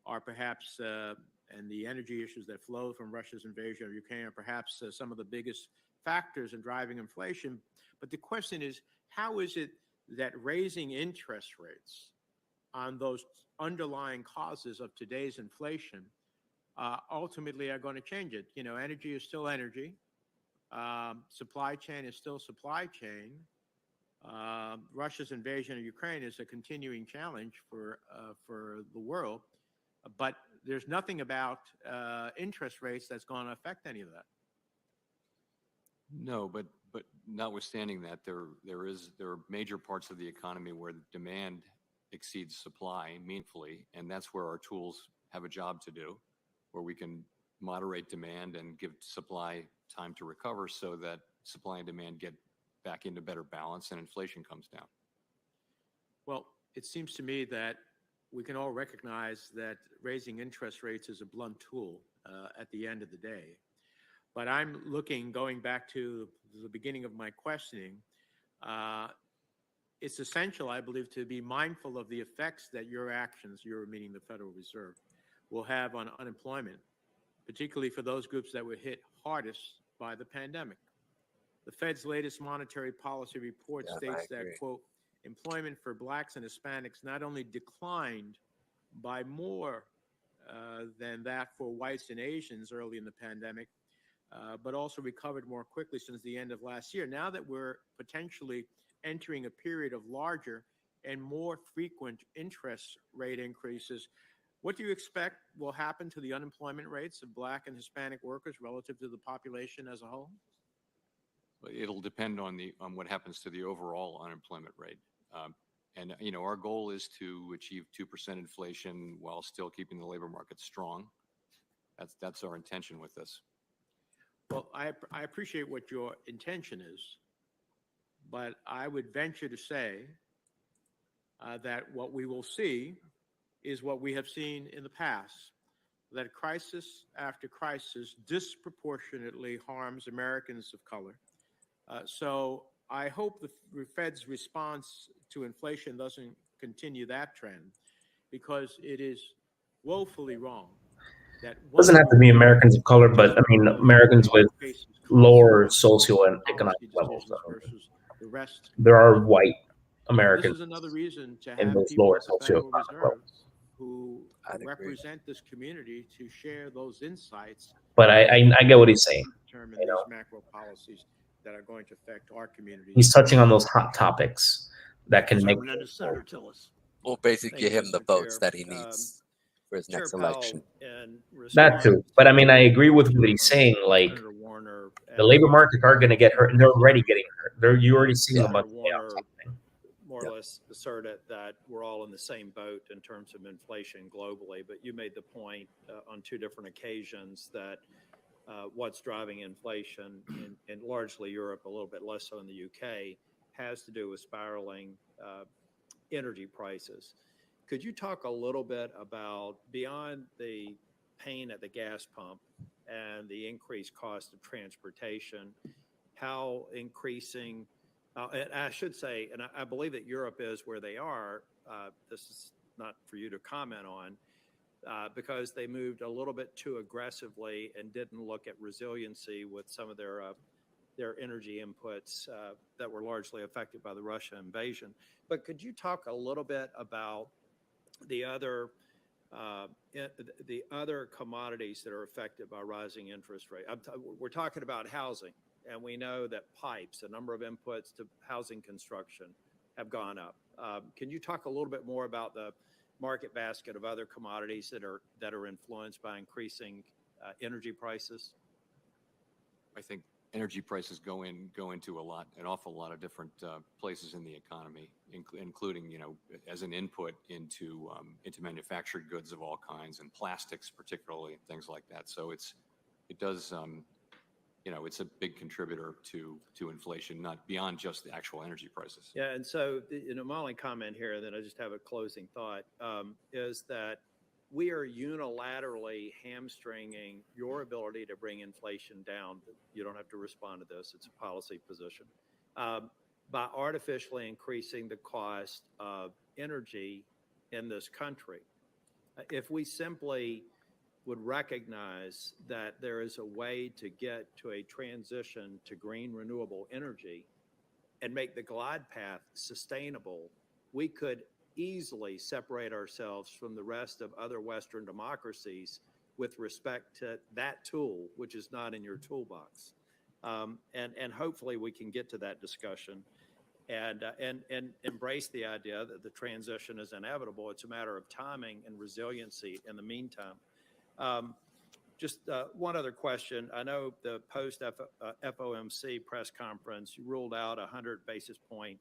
are perhaps, and the energy issues that flow from Russia's invasion of Ukraine are perhaps some of the biggest factors in driving inflation. But the question is, how is it that raising interest rates on those underlying causes of today's inflation ultimately are going to change it? Energy is still energy. Supply chain is still supply chain. Russia's invasion of Ukraine is a continuing challenge for the world, but there's nothing about interest rates that's going to affect any of that. No, but notwithstanding that, there are major parts of the economy where the demand exceeds supply meaningfully, and that's where our tools have a job to do, where we can moderate demand and give supply time to recover so that supply and demand get back into better balance and inflation comes down. Well, it seems to me that we can all recognize that raising interest rates is a blunt tool at the end of the day. But I'm going back to the beginning of my questioning, it's essential, I believe, to be mindful of the effects that your actions, meaning the Federal Reserve, will have on unemployment, particularly for those groups that were hit hardest by the pandemic. The Fed's latest monetary policy report states that, quote, employment for Blacks and Hispanics not only declined by more than that for whites and Asians early in the pandemic, but also recovered more quickly since the end of last year. Now that we're potentially entering a period of larger and more frequent interest rate increases, what do you expect will happen to the unemployment rates of Black and Hispanic workers relative to the population as a whole? It'll depend on what happens to the overall unemployment rate. And our goal is to achieve 2% inflation while still keeping the labor market strong. That's our intention with this. Well, I appreciate what your intention is, but I would venture to say that what we will see is what we have seen in the past, that crisis after crisis disproportionately harms Americans of color. So I hope the Fed's response to inflation doesn't continue that trend, because it is woefully wrong. That doesn't have to be Americans of color, but I mean Americans with lower social and economic levels. There are white Americans. This is another reason to have in those people lower at the Federal socioeconomic Reserve levels. who represent this community to share those insights. But I get what he's saying. determine You these know? macro policies that are going to affect our communities. He's touching on those hot topics that can make. Chairman, and Senator Tillis. We'll basically Thank give you, him the Mr. votes Chair. that he needs for his Chair next Powell, election. in That response too. But I mean, I agree with to what he's saying. Like, Senator Warner the and labor markets are going to get hurt, and they're already getting hurt. You already see a Senator bunch of Warner layoffs happening. more or less asserted that we're all in the same boat in terms of inflation globally, but you made the point on two different occasions that what's driving inflation in largely Europe, a little bit less so in the UK, has to do with spiraling energy prices. Could you talk a little bit about, beyond the pain at the gas pump and the increased cost of transportation, how increasing, and I should say, and I believe that Europe is where they are, this is not for you to comment on, because they moved a little bit too aggressively and didn't look at resiliency with some of their energy inputs that were largely affected by the Russia invasion. But could you talk a little bit about the other commodities that are affected by rising interest rate? We're talking about housing, and we know that pipes, a number of inputs to housing construction, have gone up. Can you talk a little bit more about the market basket of other commodities that are influenced by increasing energy prices? I think energy prices go into an awful lot of different places in the economy, including, as an input into manufactured goods of all kinds, and plastics particularly, and things like that. So it's a big contributor to inflation, not beyond just the actual energy prices. Yeah, and so my only comment here, and then I just have a closing thought, is that we are unilaterally hamstringing your ability to bring inflation down. You don't have to respond to this. It's a policy position. By artificially increasing the cost of energy in this country. If we simply would recognize that there is a way to get to a transition to green renewable energy and make the glide path sustainable, we could easily separate ourselves from the rest of other Western democracies with respect to that tool, which is not in your toolbox. And hopefully we can get to that discussion and embrace the idea that the transition is inevitable. It's a matter of timing and resiliency in the meantime. Just one other question. I know the post FOMC press conference, you ruled out a 100 basis point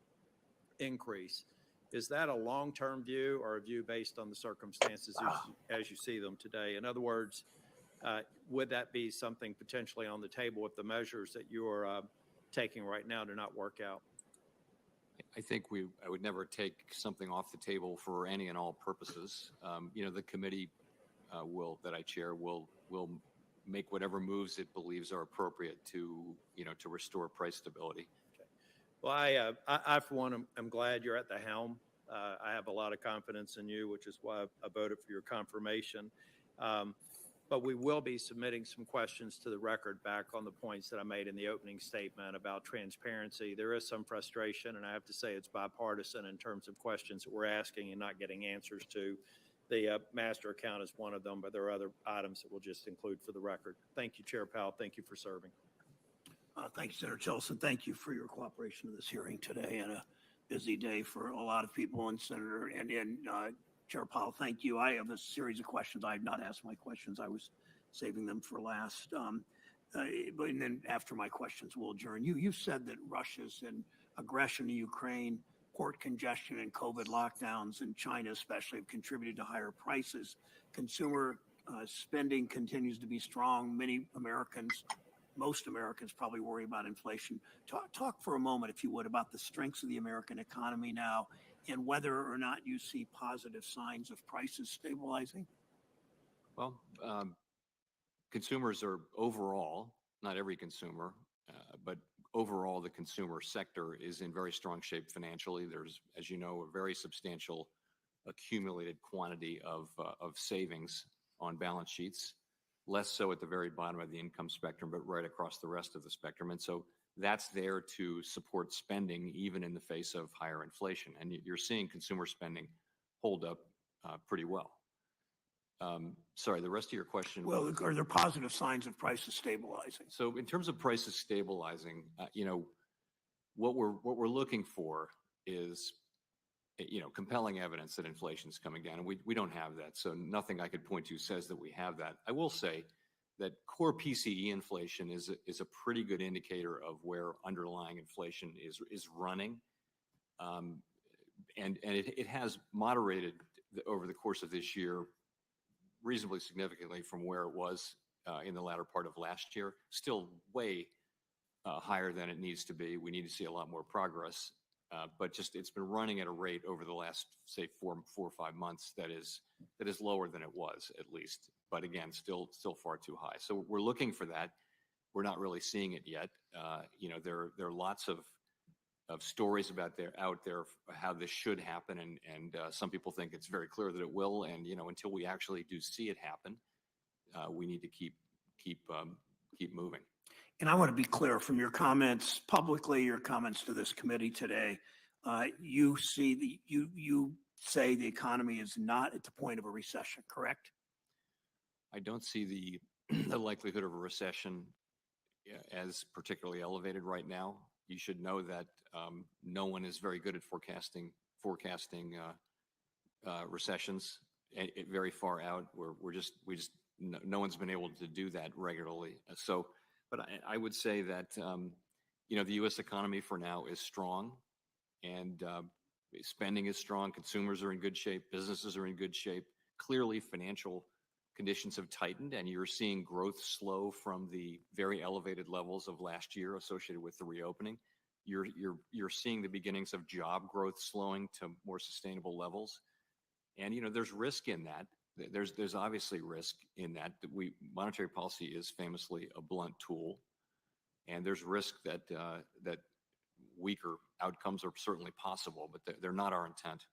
increase. Is that a long-term view or a view based on the circumstances as you see them today? In other words, would that be something potentially on the table if the measures that you are taking right now do not work out? I think I would never take something off the table for any and all purposes. The committee that I chair will make whatever moves it believes are appropriate to restore price stability. Well, I for one, am glad you're at the helm. I have a lot of confidence in you, which is why I voted for your confirmation. But we will be submitting some questions to the record back on the points that I made in the opening statement about transparency. There is some frustration, and I have to say it's bipartisan in terms of questions that we're asking and not getting answers to. The master account is one of them, but there are other items that we'll just include for the record. Thank you, Chair Powell. Thank you for serving. Thank you, Senator Tillis. Thank you for your cooperation in this hearing today, and a busy day for a lot of people. And Senator and Chair Powell, thank you. I have a series of questions. I have not asked my questions. I was saving them for last. But then after my questions, we'll adjourn. You said that Russia's aggression to Ukraine, port congestion, and COVID lockdowns in China especially have contributed to higher prices. Consumer spending continues to be strong. Most Americans probably worry about inflation. Talk for a moment, if you would, about the strengths of the American economy now and whether or not you see positive signs of prices stabilizing. Well, consumers are overall, not every consumer, but overall the consumer sector is in very strong shape financially. There's, as you know, a very substantial accumulated quantity of savings on balance sheets. Less so at the very bottom of the income spectrum, but right across the rest of the spectrum. And so that's there to support spending even in the face of higher inflation. And you're seeing consumer spending hold up pretty well. Sorry, the rest of your question. Well, are there positive signs of prices stabilizing? So in terms of prices stabilizing, what we're looking for is, compelling evidence that inflation is coming down, and we don't have that. So nothing I could point to says that we have that. I will say that core PCE inflation is a pretty good indicator of where underlying inflation is running, and it has moderated over the course of this year reasonably significantly from where it was in the latter part of last year. Still way higher than it needs to be. We need to see a lot more progress, but just it's been running at a rate over the last, say, four or 5 months that is lower than it was, at least. But again, still far too high. So we're looking for that. We're not really seeing it yet. There are lots of stories out there how this should happen, and some people think it's very clear that it will. And until we actually do see it happen, we need to keep moving. And I want to be clear from your comments publicly, your comments to this committee today. You say the economy is not at the point of a recession, correct? I don't see the likelihood of a recession as particularly elevated right now. You should know that no one is very good at forecasting recessions very far out. No one's been able to do that regularly. But I would say that the U.S. economy for now is strong, and spending is strong. Consumers are in good shape. Businesses are in good shape. Clearly, financial conditions have tightened, and you're seeing growth slow from the very elevated levels of last year associated with the reopening. You're seeing the beginnings of job growth slowing to more sustainable levels, and there's risk in that. There's obviously risk in that. Monetary policy is famously a blunt tool, and there's risk that weaker outcomes are certainly possible, but they're not our intent.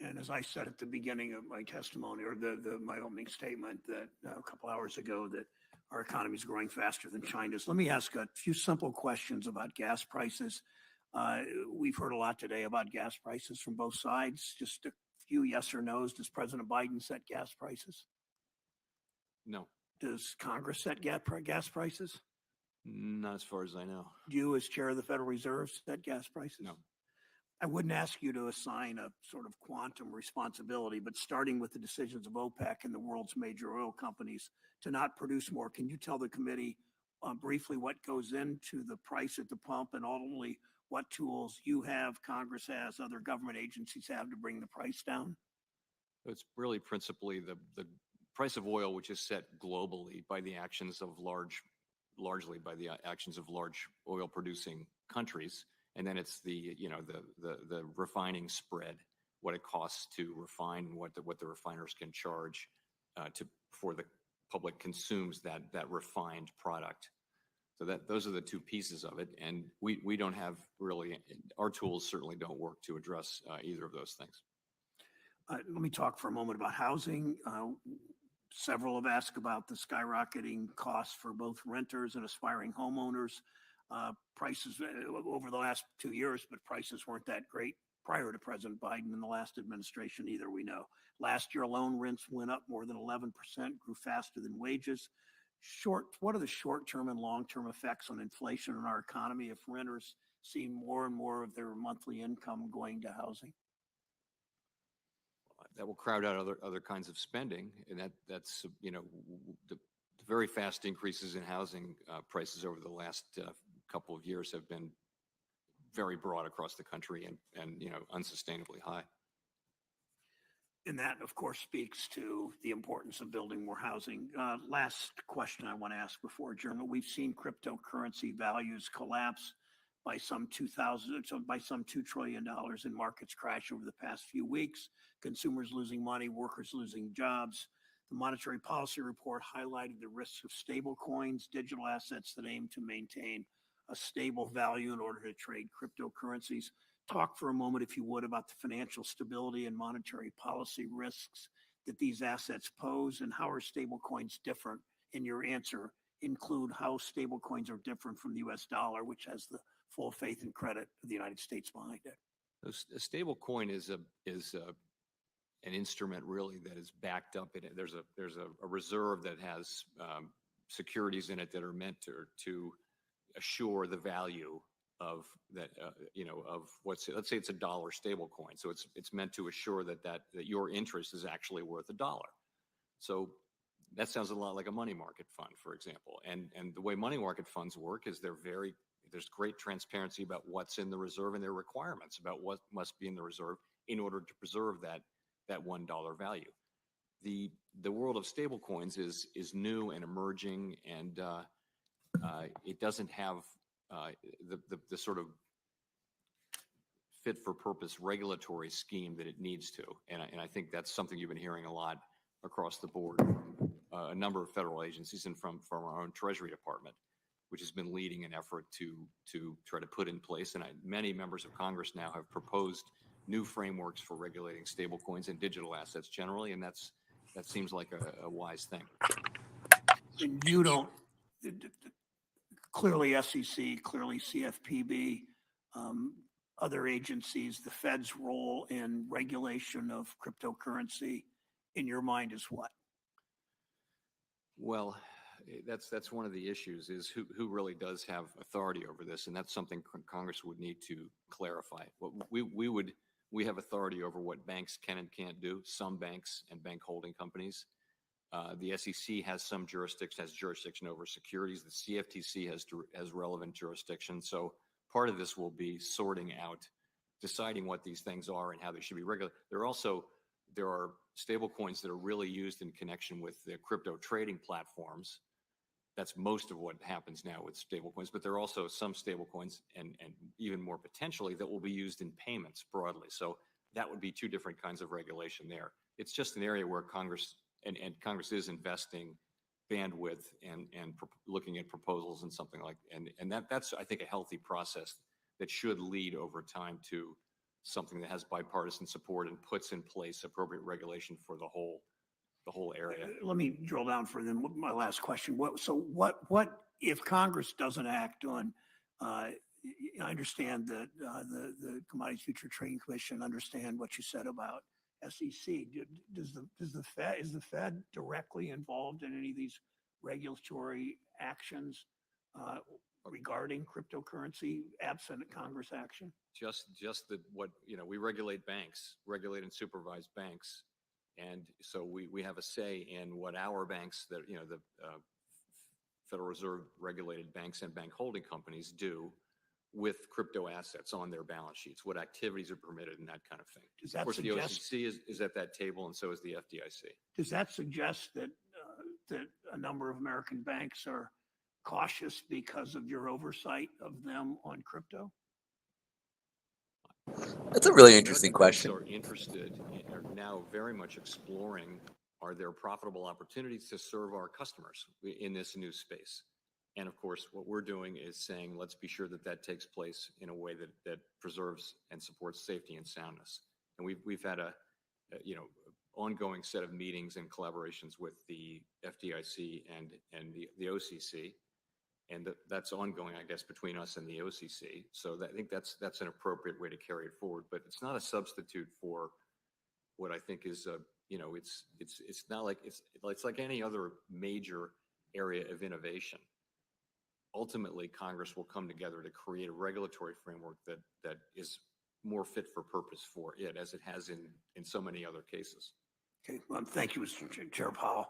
And as I said at the beginning of my testimony, or my opening statement, that a couple hours ago, that our economy is growing faster than China's. Let me ask a few simple questions about gas prices. We've heard a lot today about gas prices from both sides. Just a few yes or no's. Does President Biden set gas prices? No. Does Congress set gas prices? Not as far as I know. Do you, as chair of the Federal Reserve, set gas prices? No. I wouldn't ask you to assign a sort of quantum responsibility, but starting with the decisions of OPEC and the world's major oil companies to not produce more, can you tell the committee briefly what goes into the price at the pump, and ultimately what tools you have, Congress has, other government agencies have to bring the price down? It's really principally the price of oil, which is set globally by the actions of largely by the actions of large oil producing countries. And then it's the refining spread, what it costs to refine, and what the refiners can charge before the public consumes that refined product. So those are the two pieces of it, and we don't have really, our tools certainly don't work to address either of those things. Let me talk for a moment about housing. Several have asked about the skyrocketing costs for both renters and aspiring homeowners. Prices over the last 2 years, but prices weren't that great prior to President Biden and the last administration either, we know. Last year alone, rents went up more than 11%, grew faster than wages. What are the short-term and long-term effects on inflation in our economy if renters see more and more of their monthly income going to housing? That will crowd out other kinds of spending, and that's the very fast increases in housing prices over the last couple of years have been very broad across the country and unsustainably high. And that, of course, speaks to the importance of building more housing. Last question I want to ask before adjournment. We've seen cryptocurrency values collapse by some $2 trillion, and markets crash over the past few weeks. Consumers losing money, workers losing jobs. The Monetary Policy Report highlighted the risks of stable coins, digital assets that aim to maintain a stable value in order to trade cryptocurrencies. Talk for a moment, if you would, about the financial stability and monetary policy risks that these assets pose, and how are stable coins different? In your answer, include how stable coins are different from the U.S. dollar, which has the full faith and credit of the United States behind it. A stable coin is an instrument really that is backed up in it. There's a reserve that has securities in it that are meant to assure the value of that, of let's say it's $1 stable coin. So it's meant to assure that your interest is actually worth $1. So that sounds a lot like a money market fund, for example. And the way money market funds work is there's great transparency about what's in the reserve and their requirements about what must be in the reserve in order to preserve that $1 value. The world of stable coins is new and emerging, and it doesn't have the sort of fit for purpose regulatory scheme that it needs to. And I think that's something you've been hearing a lot across the board from a number of federal agencies and from our own Treasury Department, which has been leading an effort to try to put in place. And many members of Congress now have proposed new frameworks for regulating stablecoins and digital assets generally, and that seems like a wise thing. You don't, clearly SEC, clearly CFPB, other agencies, the Fed's role in regulation of cryptocurrency, in your mind, is what? Well, that's one of the issues, is who really does have authority over this, and that's something Congress would need to clarify. We have authority over what banks can and can't do. Some banks and bank holding companies. The SEC has jurisdiction over securities. The CFTC has relevant jurisdiction. So part of this will be sorting out, deciding what these things are and how they should be regulated. There are stable coins that are really used in connection with the crypto trading platforms. That's most of what happens now with stable coins, but there are also some stable coins and even more potentially that will be used in payments broadly. So that would be two different kinds of regulation there. It's just an area where Congress and Congress is investing bandwidth and looking at proposals and something like, and that's, I think, a healthy process that should lead over time to something that has bipartisan support and puts in place appropriate regulation for the whole area. Let me drill down for them. My last question. What if Congress doesn't act on, I understand that the Commodities Future Trading Commission understand what you said about SEC. Is the Fed directly involved in any of these regulatory actions regarding cryptocurrency absent Congress action? We regulate banks, regulate and supervise banks. And so we have a say in what our banks, the Federal Reserve regulated banks and bank holding companies do with crypto assets on their balance sheets, what activities are permitted and that kind of thing. Of course, the OCC is at that table, and so is the FDIC. Does that suggest that a number of American banks are cautious because of your oversight of them on crypto? That's a really interesting question. Are now very much exploring, are there profitable opportunities to serve our customers in this new space? And of course, what we're doing is saying, let's be sure that takes place in a way that preserves and supports safety and soundness. And we've had a ongoing set of meetings and collaborations with the FDIC and the OCC. And that's ongoing, I guess, between us and the OCC. So I think that's an appropriate way to carry it forward. But it's not a substitute for what I think is it's not like it's like any other major area of innovation. Ultimately, Congress will come together to create a regulatory framework that is more fit for purpose for it, as it has in so many other cases. Okay, thank you, Mr. Chair Powell.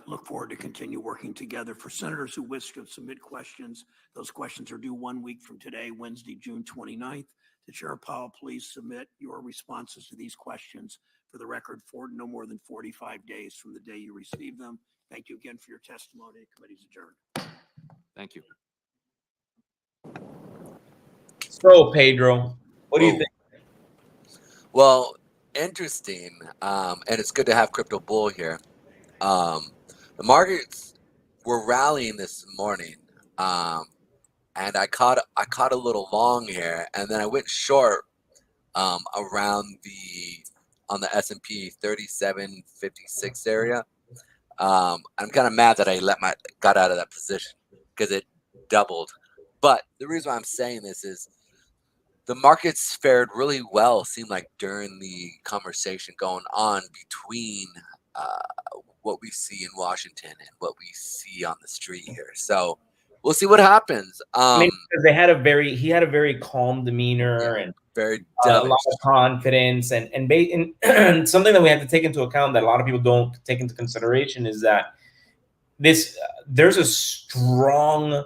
Look forward to continue working together. For senators who wish to submit questions, those questions are due 1 week from today, Wednesday, June 29th. To Chair Powell, please submit your responses to these questions for the record for no more than 45 days from the day you receive them. Thank you again for your testimony. The committee is adjourned. Thank you. So, Pedro, what do you think? Well, interesting. And it's good to have Crypto Bull here. The markets were rallying this morning. And I caught a little long here, and then I went short around on the S&P 3756 area. I'm kind of mad that I got out of that position because it doubled. But the reason why I'm saying this is the markets fared really well, seemed like, during the conversation going on between what we see in Washington and what we see on the street here. So we'll see what happens. I mean, because he had a very calm demeanor and very a lot of confidence, and something that we have to take into account that a lot of people don't take into consideration is that there's a strong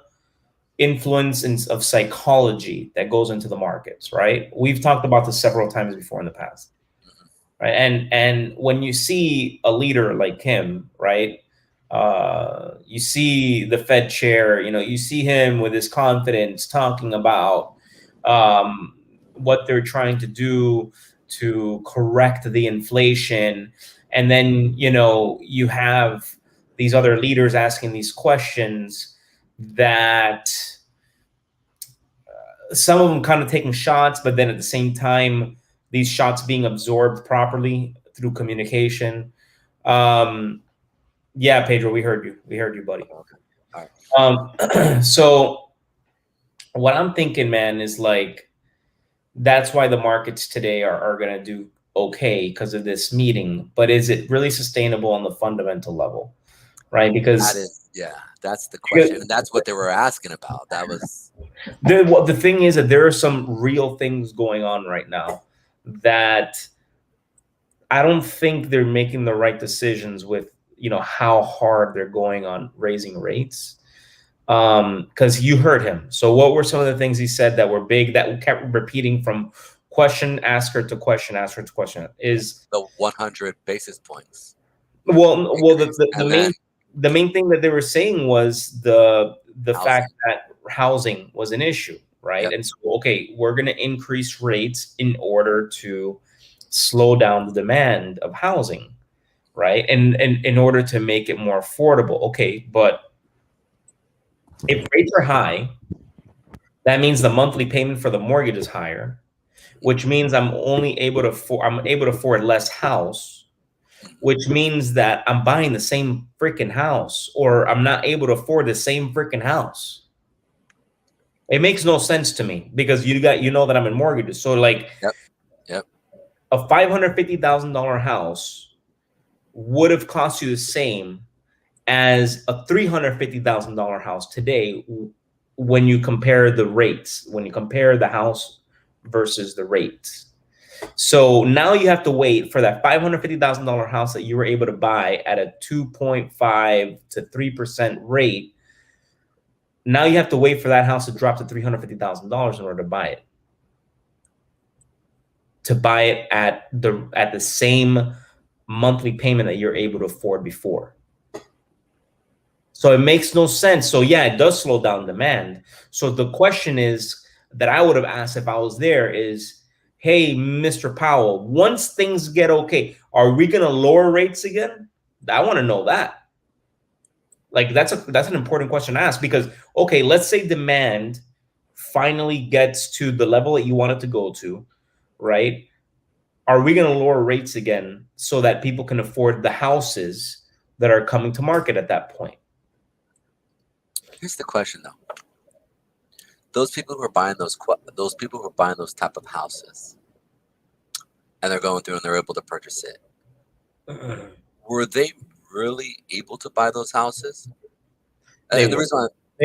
influence of psychology that goes into the markets, right? We've talked about this several times before in the past, right? And when you see a leader like him, right, you see the Fed chair, you see him with his confidence talking about what they're trying to do to correct the inflation, and then you have these other leaders asking these questions that some of them kind of taking shots, but then at the same time, these shots being absorbed properly through communication. Yeah, Pedro, we heard you. We heard you, buddy. So what I'm thinking, man, is like, that's why the markets today are going to do okay because of this meeting. But is it really sustainable on the fundamental level? Right? Because that's the question. And that's what they were asking about. That was the thing is that there are some real things going on right now that I don't think they're making the right decisions with, how hard they're going on raising rates. Because you heard him. So what were some of the things he said that were big that kept repeating from question asker to question asker to question? Is the 100 basis points. Well, the main thing that they were saying was the fact that housing was an issue, right? Yep. And so, okay, we're going to increase rates in order to slow down the demand of housing, right? And in order to make it more affordable. Okay, but if rates are high, that means the monthly payment for the mortgage is higher, which means I'm able to afford less house, which means that I'm buying the same freaking house, or I'm not able to afford the same freaking house. It makes no sense to me because that I'm in mortgages. So like, yep. A $550,000 house would have cost you the same as a $350,000 house today when you compare the rates, when you compare the house versus the rates. So now you have to wait for that $550,000 house that you were able to buy at a 2.5 to 3% rate. Now you have to wait for that house to drop to $350,000 in order to buy it. To buy it at the same monthly payment that you're able to afford before. So it makes no sense. So yeah, it does slow down demand. So the question is that I would have asked if I was there is, hey, Mr. Powell, once things get okay, are we going to lower rates again? I want to know that. Like that's an important question to ask because, okay, let's say demand finally gets to the level that you want it to go to, right? Are we going to lower rates again so that people can afford the houses that are coming to market at that point? Here's the question, though. Those people who are buying those type of houses, and they're going through and they're able to purchase it, were they really able to buy those houses? They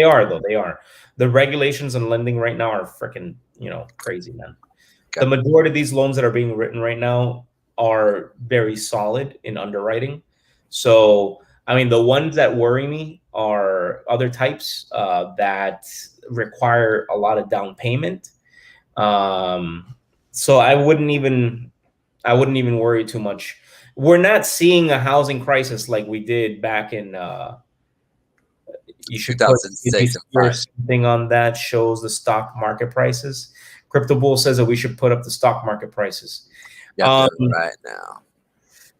are. The regulations on lending right now are freaking, crazy, man. Okay. The majority of these loans that are being written right now are very solid in underwriting. So, I mean, the ones that worry me are other types that require a lot of down payment. So I wouldn't even worry too much. We're not seeing a housing crisis like we did back in. You should put something on that shows the stock market prices. Crypto Bull says that we should put up the stock market prices. Yeah, right now.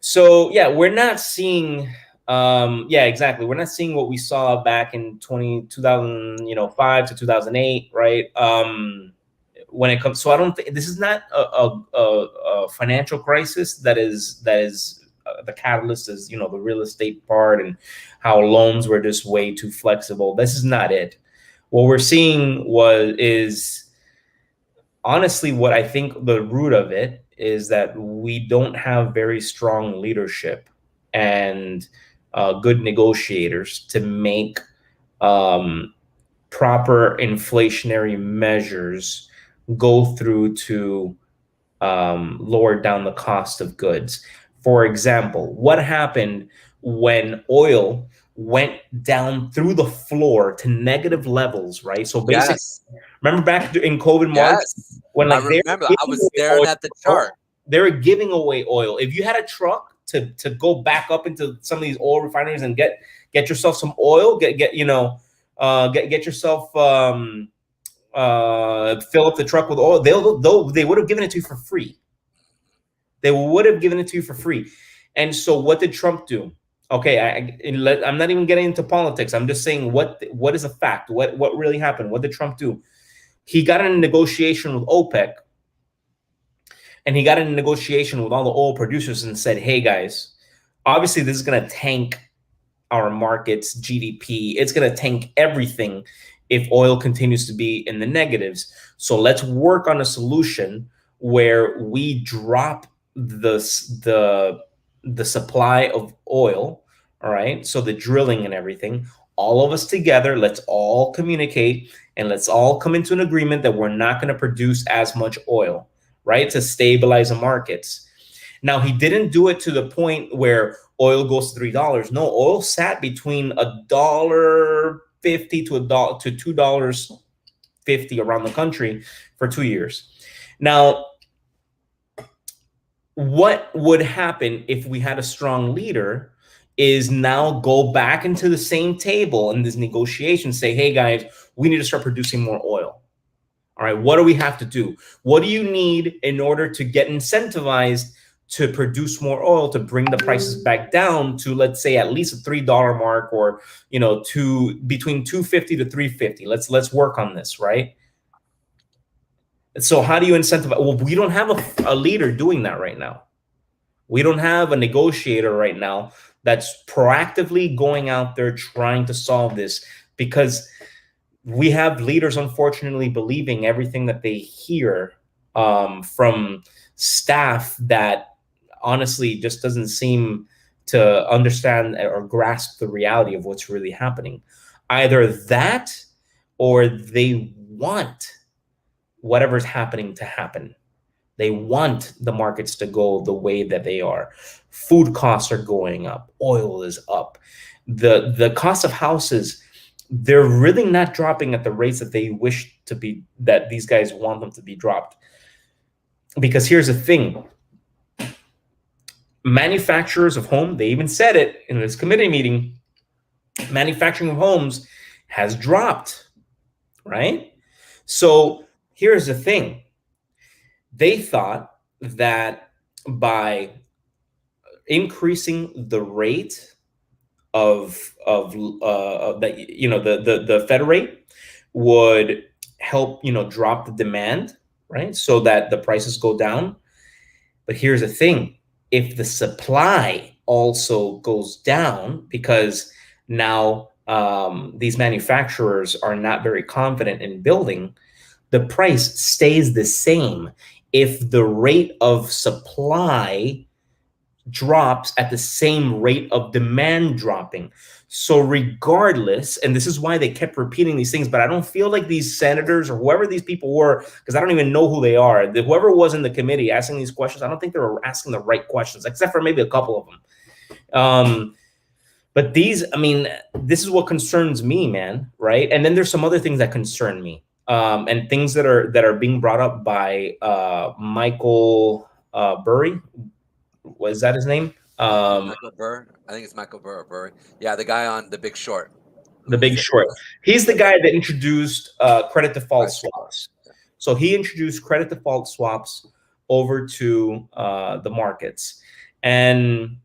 So yeah, we're not seeing. Yeah, exactly. We're not seeing what we saw back in 2005 to 2008, right? When it comes, so I don't think this is not a financial crisis that is the catalyst is the real estate part and how loans were just way too flexible. This is not it. What we're seeing is honestly, what I think the root of it is that we don't have very strong leadership and good negotiators to make proper inflationary measures go through to lower down the cost of goods. For example, what happened when oil went down through the floor to negative levels, right? So basically, remember back in COVID March, when like I remember, I was staring at the chart. They were giving away oil. If you had a truck to go back up into some of these oil refineries and get yourself some oil, get yourself fill up the truck with oil, they would have given it to you for free. They would have given it to you for free. And so what did Trump do? Okay, I'm not even getting into politics. I'm just saying what is a fact? What really happened? What did Trump do? He got in a negotiation with OPEC, and he got in a negotiation with all the oil producers and said, hey guys, obviously this is going to tank our markets, GDP. It's going to tank everything if oil continues to be in the negatives. So let's work on a solution where we drop the supply of oil, all right? So the drilling and everything, all of us together, let's all communicate and let's all come into an agreement that we're not going to produce as much oil, right? To stabilize the markets. Now, he didn't do it to the point where oil goes to $3. No, oil sat between $1.50 to $2.50 around the country for 2 years. Now, what would happen if we had a strong leader is now go back into the same table in this negotiation, say, hey guys, we need to start producing more oil. All right, what do we have to do? What do you need in order to get incentivized to produce more oil, to bring the prices back down to, let's say, at least a $3 mark, or, you know, between $2.50 to $3.50. Let's work on this, right? So how do you incentivize? Well, we don't have a leader doing that right now. We don't have a negotiator right now that's proactively going out there trying to solve this, because we have leaders, unfortunately, believing everything that they hear from staff that honestly just doesn't seem to understand or grasp the reality of what's really happening. Either that, or they want whatever's happening to happen. They want the markets to go the way that they are. Food costs are going up. Oil is up. The cost of houses, they're really not dropping at the rates that they wish to be, that these guys want them to be dropped. Because here's the thing. Manufacturers of home, they even said it in this committee meeting, manufacturing of homes has dropped, right? So here's the thing. They thought that by increasing the rate of that, you know, the Fed rate would help, you know, drop the demand, right? So that the prices go down. But here's the thing. If the supply also goes down, because now these manufacturers are not very confident in building, the price stays the same if the rate of supply drops at the same rate of demand dropping. So regardless, and this is why they kept repeating these things, but I don't feel like these senators or whoever these people were, because I don't even know who they are, whoever was in the committee asking these questions, I don't think they were asking the right questions, except for maybe a couple of them. But these, I mean, this is what concerns me, man, right? And then there's some other things that concern me, and things that are being brought up by Michael Burry. Was that his name? Michael Burr. I think it's Michael Burr. Burry. Yeah, the guy on The Big Short. The Big Short. He's the guy that introduced credit default swaps. So he introduced credit default swaps over to the markets, and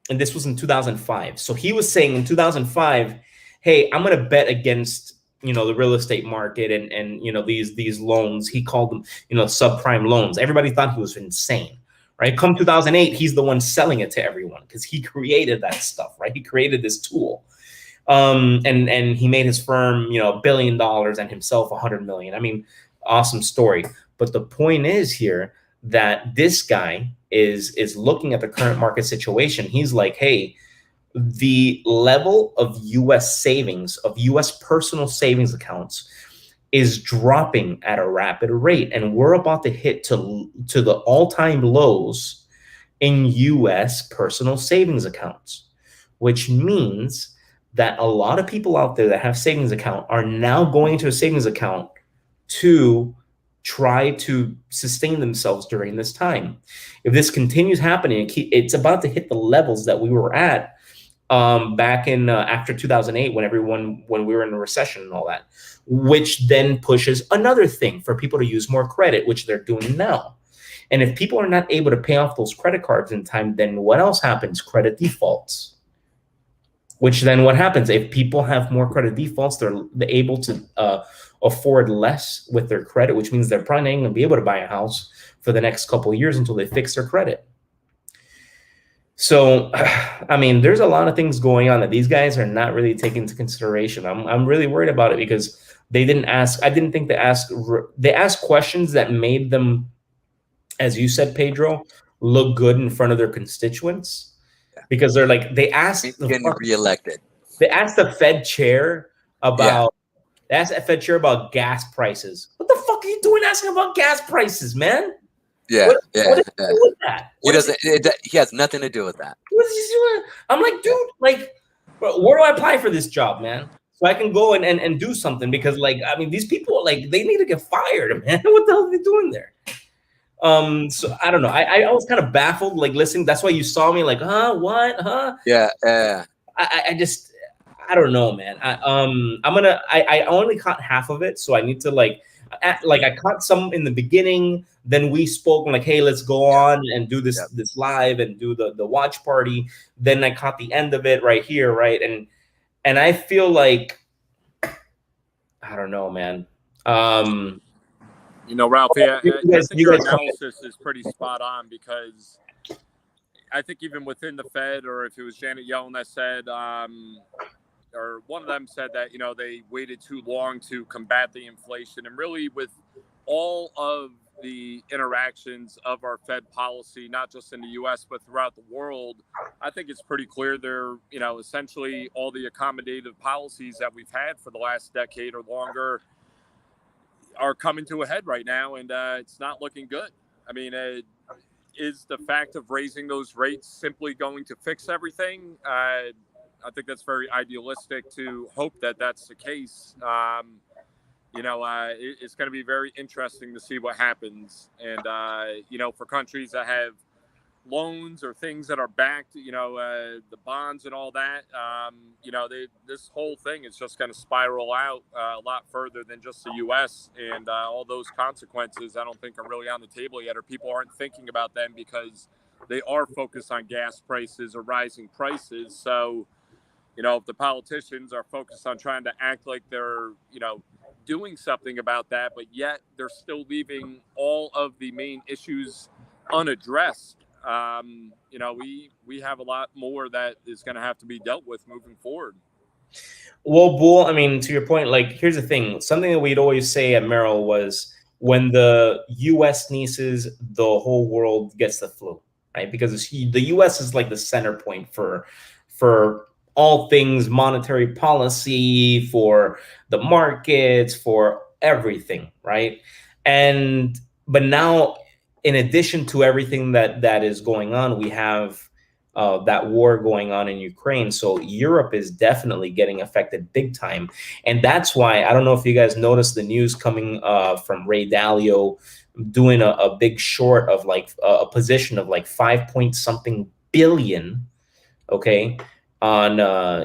this was in 2005. So he was saying in 2005, hey, I'm going to bet against, you know, the real estate market and you know, these loans. He called them, you know, subprime loans. Everybody thought he was insane. Right? Come 2008, he's the one selling it to everyone because he created that stuff, right? He created this tool. And he made his firm, you know, $1 billion and himself $100 million. I mean, awesome story. But the point is here that this guy is looking at the current market situation. He's like, hey, the level of U.S. savings, of U.S. personal savings accounts is dropping at a rapid rate. And we're about to hit to the all-time lows in U.S. personal savings accounts, which means that a lot of people out there that have savings account are now going to a savings account to try to sustain themselves during this time. If this continues happening, it's about to hit the levels that we were at back in after 2008, when we were in a recession and all that, which then pushes another thing for people to use more credit, which they're doing now. And if people are not able to pay off those credit cards in time, then what else happens? Credit defaults. Which then what happens? If people have more credit defaults, they're able to afford less with their credit, which means they're probably not going to be able to buy a house for the next couple of years until they fix their credit. So, I mean, there's a lot of things going on that these guys are not really taking into consideration. I'm really worried about it because they didn't ask. I didn't think they asked questions that made them, as you said, Pedro, look good in front of their constituents. Because they're like, they asked getting reelected. They asked the Fed chair about they asked the Fed chair about gas prices. What the fuck are you doing asking about gas prices, man? What does he do with that? He has nothing to do with that. What is he doing? I'm like, dude, like, where do I apply for this job, man? So I can go and do something, because, like, I mean, these people, like, they need to get fired, man. What the hell are they doing there? So I don't know. I was kind of baffled, like, listening. That's why you saw me like, what? Yeah. I don't know, man. I only caught half of it, so I need to I caught some in the beginning. Then we spoke like, hey, let's go on and do this live and do the watch party. Then I caught the end of it right here, right? And I feel like, I don't know, man. You know, Ralph, I think your analysis is pretty spot on, because I think even within the Fed, or if it was Janet Yellen that said, or one of them said that, you know, they waited too long to combat the inflation. And really, with all of the interactions of our Fed policy, not just in the U.S., but throughout the world, I think it's pretty clear they're, you know, essentially all the accommodative policies that we've had for the last decade or longer are coming to a head right now, and it's not looking good. I mean, is the fact of raising those rates simply going to fix everything? I think that's very idealistic to hope that that's the case. You know, it's going to be very interesting to see what happens. And, you know, for countries that have loans or things that are backed, you know, the bonds and all that, you know, this whole thing is just going to spiral out a lot further than just the U.S. And all those consequences, I don't think are really on the table yet, or people aren't thinking about them because they are focused on gas prices or rising prices. So, you know, if the politicians are focused on trying to act like they're, you know, doing something about that, but yet they're still leaving all of the main issues unaddressed, you know, we have a lot more that is going to have to be dealt with moving forward. Well, Bull, I mean, to your point, like, here's the thing. Something that we'd always say at Merrill was, when the U.S. sneezes, the whole world gets the flu, right? Because the U.S. is like the center point for all things monetary policy, for the markets, for everything, right? But now, in addition to everything that is going on, we have that war going on in Ukraine. So Europe is definitely getting affected big time. And that's why, I don't know if you guys noticed the news coming from Ray Dalio doing a big short of like a position of like 5-point-something billion, okay, on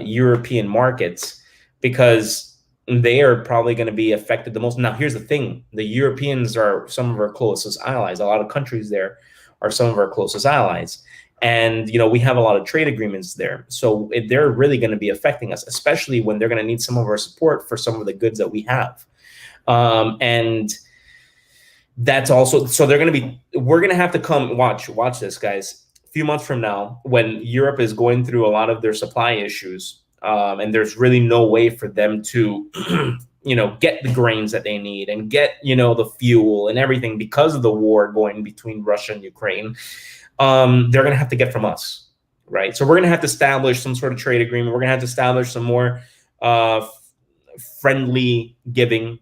European markets, because they are probably going to be affected the most. Now, here's the thing. The Europeans are some of our closest allies. A lot of countries there are some of our closest allies. And, you know, we have a lot of trade agreements there. So they're really going to be affecting us, especially when they're going to need some of our support for some of the goods that we have. And that's also, so we're going to have to come, watch this, guys. A few months from now, when Europe is going through a lot of their supply issues, and there's really no way for them to get the grains that they need and get, the fuel and everything because of the war going between Russia and Ukraine, they're going to have to get from us, right? So we're going to have to establish some sort of trade agreement. We're going to have to establish some more friendly giving,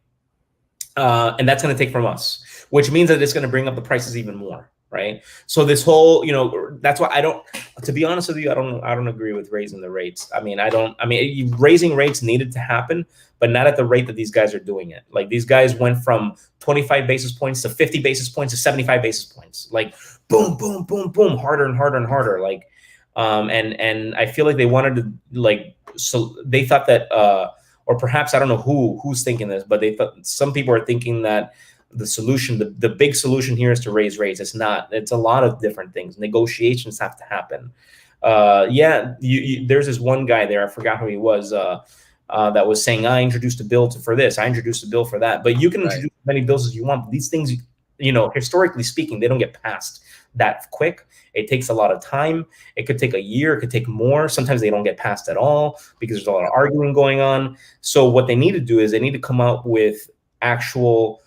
and that's going to take from us, which means that it's going to bring up the prices even more, right? So this whole, that's why to be honest with you, I don't agree with raising the rates. Raising rates needed to happen, but not at the rate that these guys are doing it. Like, these guys went from 25 basis points to 50 basis points to 75 basis points, like boom, boom, boom, boom, harder and harder and harder. Like, and I feel like they wanted to, so they thought that, or perhaps I don't know who's thinking this, but they thought some people are thinking that the solution, the big solution here is to raise rates. It's not. It's a lot of different things. Negotiations have to happen. There's this one guy there, I forgot who he was, that was saying, I introduced a bill for this, I introduced a bill for that. But you can introduce as many bills as you want. These things, historically speaking, they don't get passed that quick. It takes a lot of time. It could take a year. It could take more. Sometimes they don't get passed at all because there's a lot of arguing going on. So what they need to do is they need to come up with actual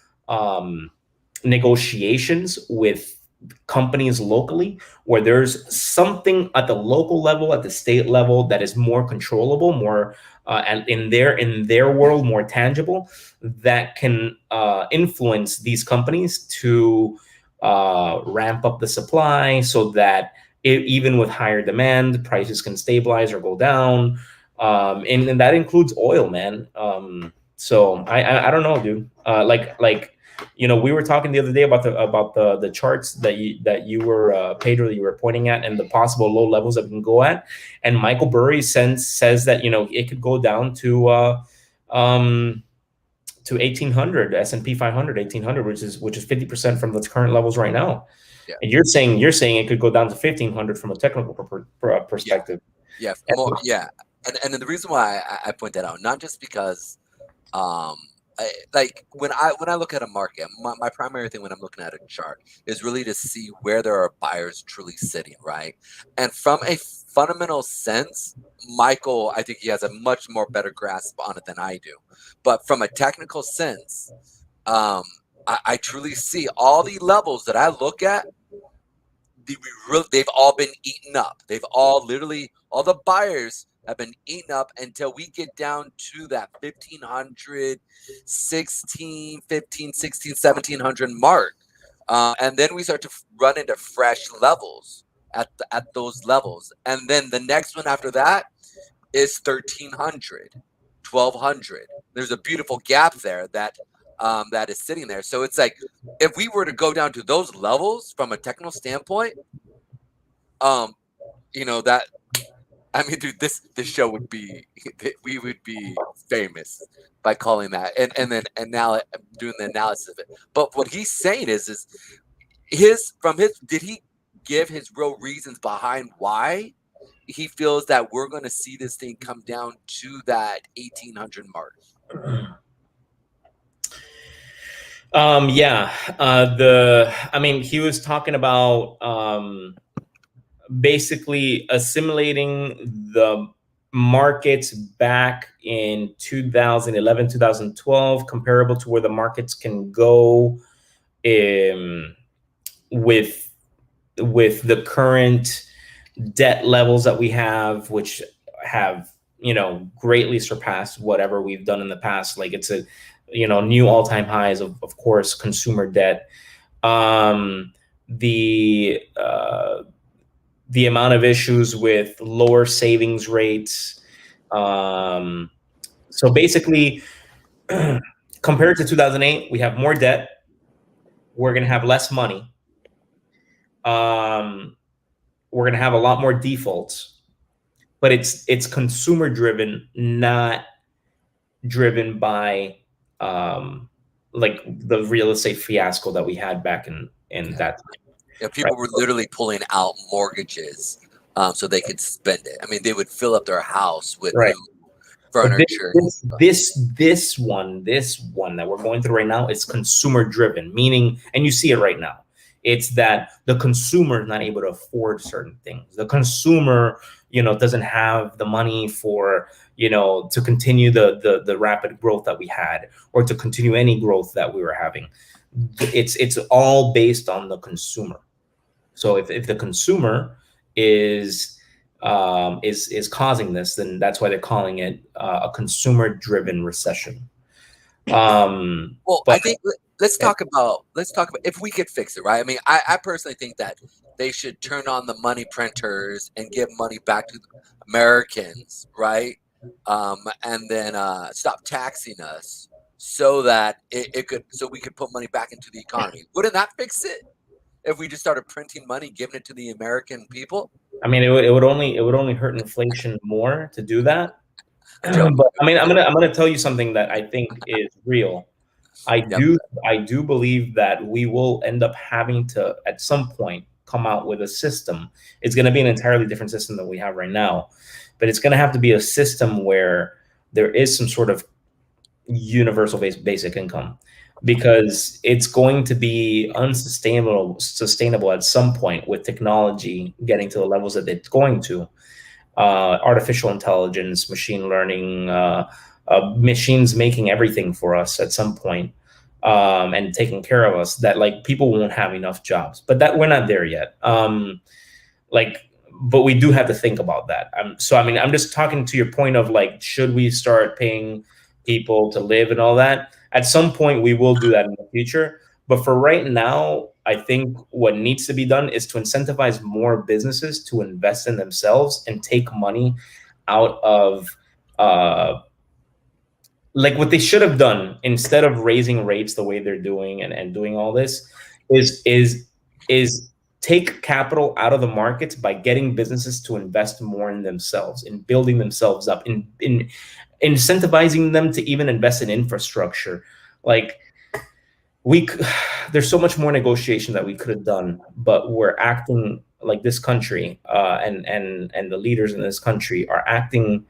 negotiations with companies locally, where there's something at the local level, at the state level, that is more controllable, more and in their world more tangible, that can influence these companies to ramp up the supply, so that even with higher demand, prices can stabilize or go down, and that includes oil, man. So I don't know, dude. We were talking the other day about the charts that you were Pedro, that you were pointing at, and the possible low levels that we can go at. And Michael Burry says that it could go down to 1800, S&P 500, 1800, which is 50% from the current levels right now. Yeah. And you're saying it could go down to 1500 from a technical perspective. Yeah. And the reason why I point that out, not just because, when I look at a market, my primary thing when I'm looking at a chart is really to see where there are buyers truly sitting, right? And from a fundamental sense, Michael, I think he has a much more better grasp on it than I do. But from a technical sense, I truly see all the levels that I look at, they've all been eaten up. They've all all the buyers have been eaten up until we get down to that 1700 mark. And then we start to run into fresh levels at those levels. And then the next one after that is 1300, 1200. There's a beautiful gap there that is sitting there. So it's like, if we were to go down to those levels from a technical standpoint, dude, this show would be, we would be famous by calling that, and then now doing the analysis of it. But what he's saying is did he give his real reasons behind why he feels that we're going to see this thing come down to that 1800 mark? He was talking about basically assimilating the markets back in 2011, 2012, comparable to where the markets can go with the current debt levels that we have, which have, greatly surpassed whatever we've done in the past. Like, it's a, new all-time highs of course, consumer debt. The amount of issues with lower savings rates. So basically, compared to 2008, we have more debt. We're going to have less money. We're going to have a lot more defaults. But it's consumer driven, not driven by like the real estate fiasco that we had back in that time. Yeah, people were literally pulling out mortgages so they could spend it. I mean, they would fill up their house with new furniture. This one that we're going through right now is consumer driven, meaning, and you see it right now, it's that the consumer is not able to afford certain things. The consumer, doesn't have the money for, to continue the rapid growth that we had, or to continue any growth that we were having. It's all based on the consumer. So if the consumer is causing this, then that's why they're calling it a consumer-driven recession. Well, I think let's talk about if we could fix it, right? I mean, I personally think that they should turn on the money printers and give money back to Americans, right? And then stop taxing us so that we could put money back into the economy. Wouldn't that fix it? If we just started printing money, giving it to the American people? I mean, it would only hurt inflation more to do that. But I mean, I'm gonna tell you something that I think is real. I do believe that we will end up having to, at some point, come out with a system. It's going to be an entirely different system than we have right now, but it's going to have to be a system where there is some sort of universal basic income, because it's going to be sustainable at some point with technology getting to the levels that it's going to. Artificial intelligence, machine learning, machines making everything for us at some point, and taking care of us, that like people won't have enough jobs, but that we're not there yet. But we do have to think about that. So, I mean, I'm just talking to your point of like, should we start paying people to live and all that? At some point we will do that in the future. But for right now, I think what needs to be done is to incentivize more businesses to invest in themselves and take money out of, like what they should have done, instead of raising rates the way they're doing and doing all this, is take capital out of the markets by getting businesses to invest more in themselves, in building themselves up, in incentivizing them to even invest in infrastructure. Like there's so much more negotiation that we could have done, but we're acting like this country, and the leaders in this country are acting,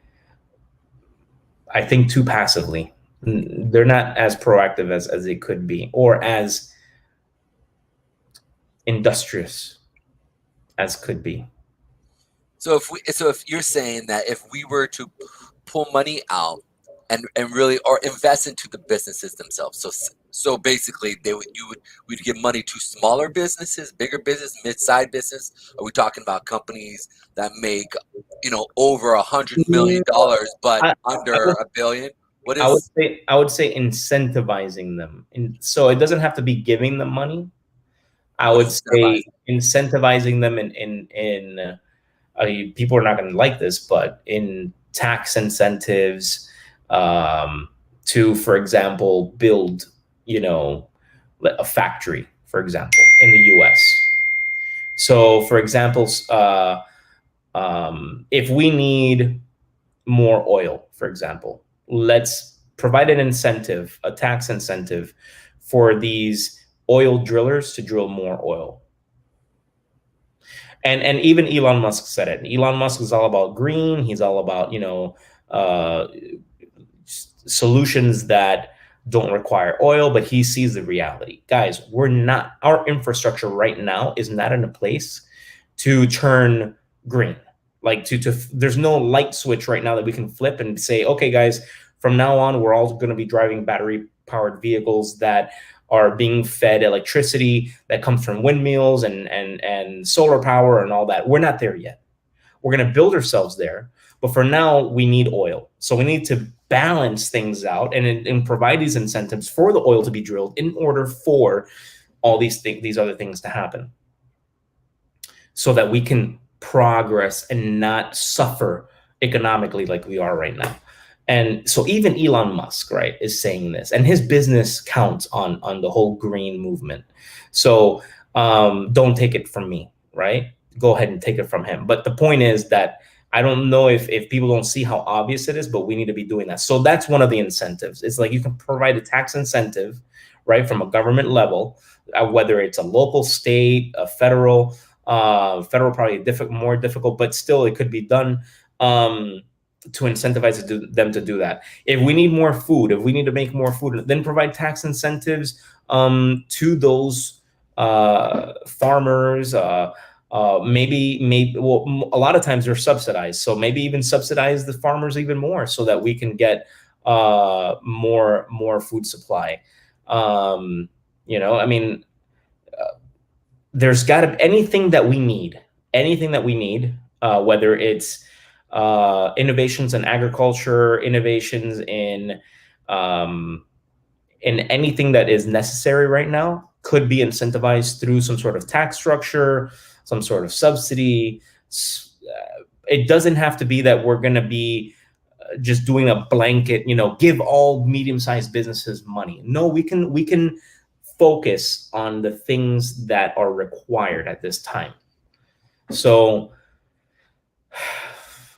I think, too passively. They're not as proactive as they could be, or as industrious as could be. So if you're saying that if we were to pull money out and really, or invest into the businesses themselves, so basically we'd give money to smaller businesses, bigger business, mid-sized business. Are we talking about companies that make over $100 million but under $1 billion? What is? I would say incentivizing them, so it doesn't have to be giving them money. I would say incentivizing them in people are not going to like this, but in tax incentives, to, for example, build, a factory, for example, in the US. So, for example, if we need more oil, for example, let's provide an incentive, a tax incentive for these oil drillers to drill more oil. And even Elon Musk said it. Elon Musk is all about green. He's all about, solutions that don't require oil, but he sees the reality. Guys, our infrastructure right now is not in a place to turn green. Like there's no light switch right now that we can flip and say, okay, guys, from now on, we're all going to be driving battery powered vehicles that are being fed electricity that comes from windmills and solar power and all that. We're not there yet. We're going to build ourselves there. But for now, we need oil. So we need to balance things out and provide these incentives for the oil to be drilled in order for all these other things to happen, so that we can progress and not suffer economically like we are right now. And so even Elon Musk, right, is saying this, and his business counts on the whole green movement. So don't take it from me, right? Go ahead and take it from him. But the point is that I don't know if people don't see how obvious it is, but we need to be doing that. So that's one of the incentives. It's like you can provide a tax incentive, right, from a government level, whether it's a local, state, a federal probably more difficult, but still it could be done. To incentivize them to do that. If we need more food, if we need to make more food, then provide tax incentives to those farmers, maybe well, a lot of times they're subsidized, so maybe even subsidize the farmers even more so that we can get more food supply. You know, I mean, there's got to be anything that we need, whether it's innovations in agriculture, innovations in anything that is necessary right now, could be incentivized through some sort of tax structure, some sort of subsidy. It doesn't have to be that we're going to be just doing a blanket, you know, give all medium-sized businesses money. No, we can focus on the things that are required at this time. So,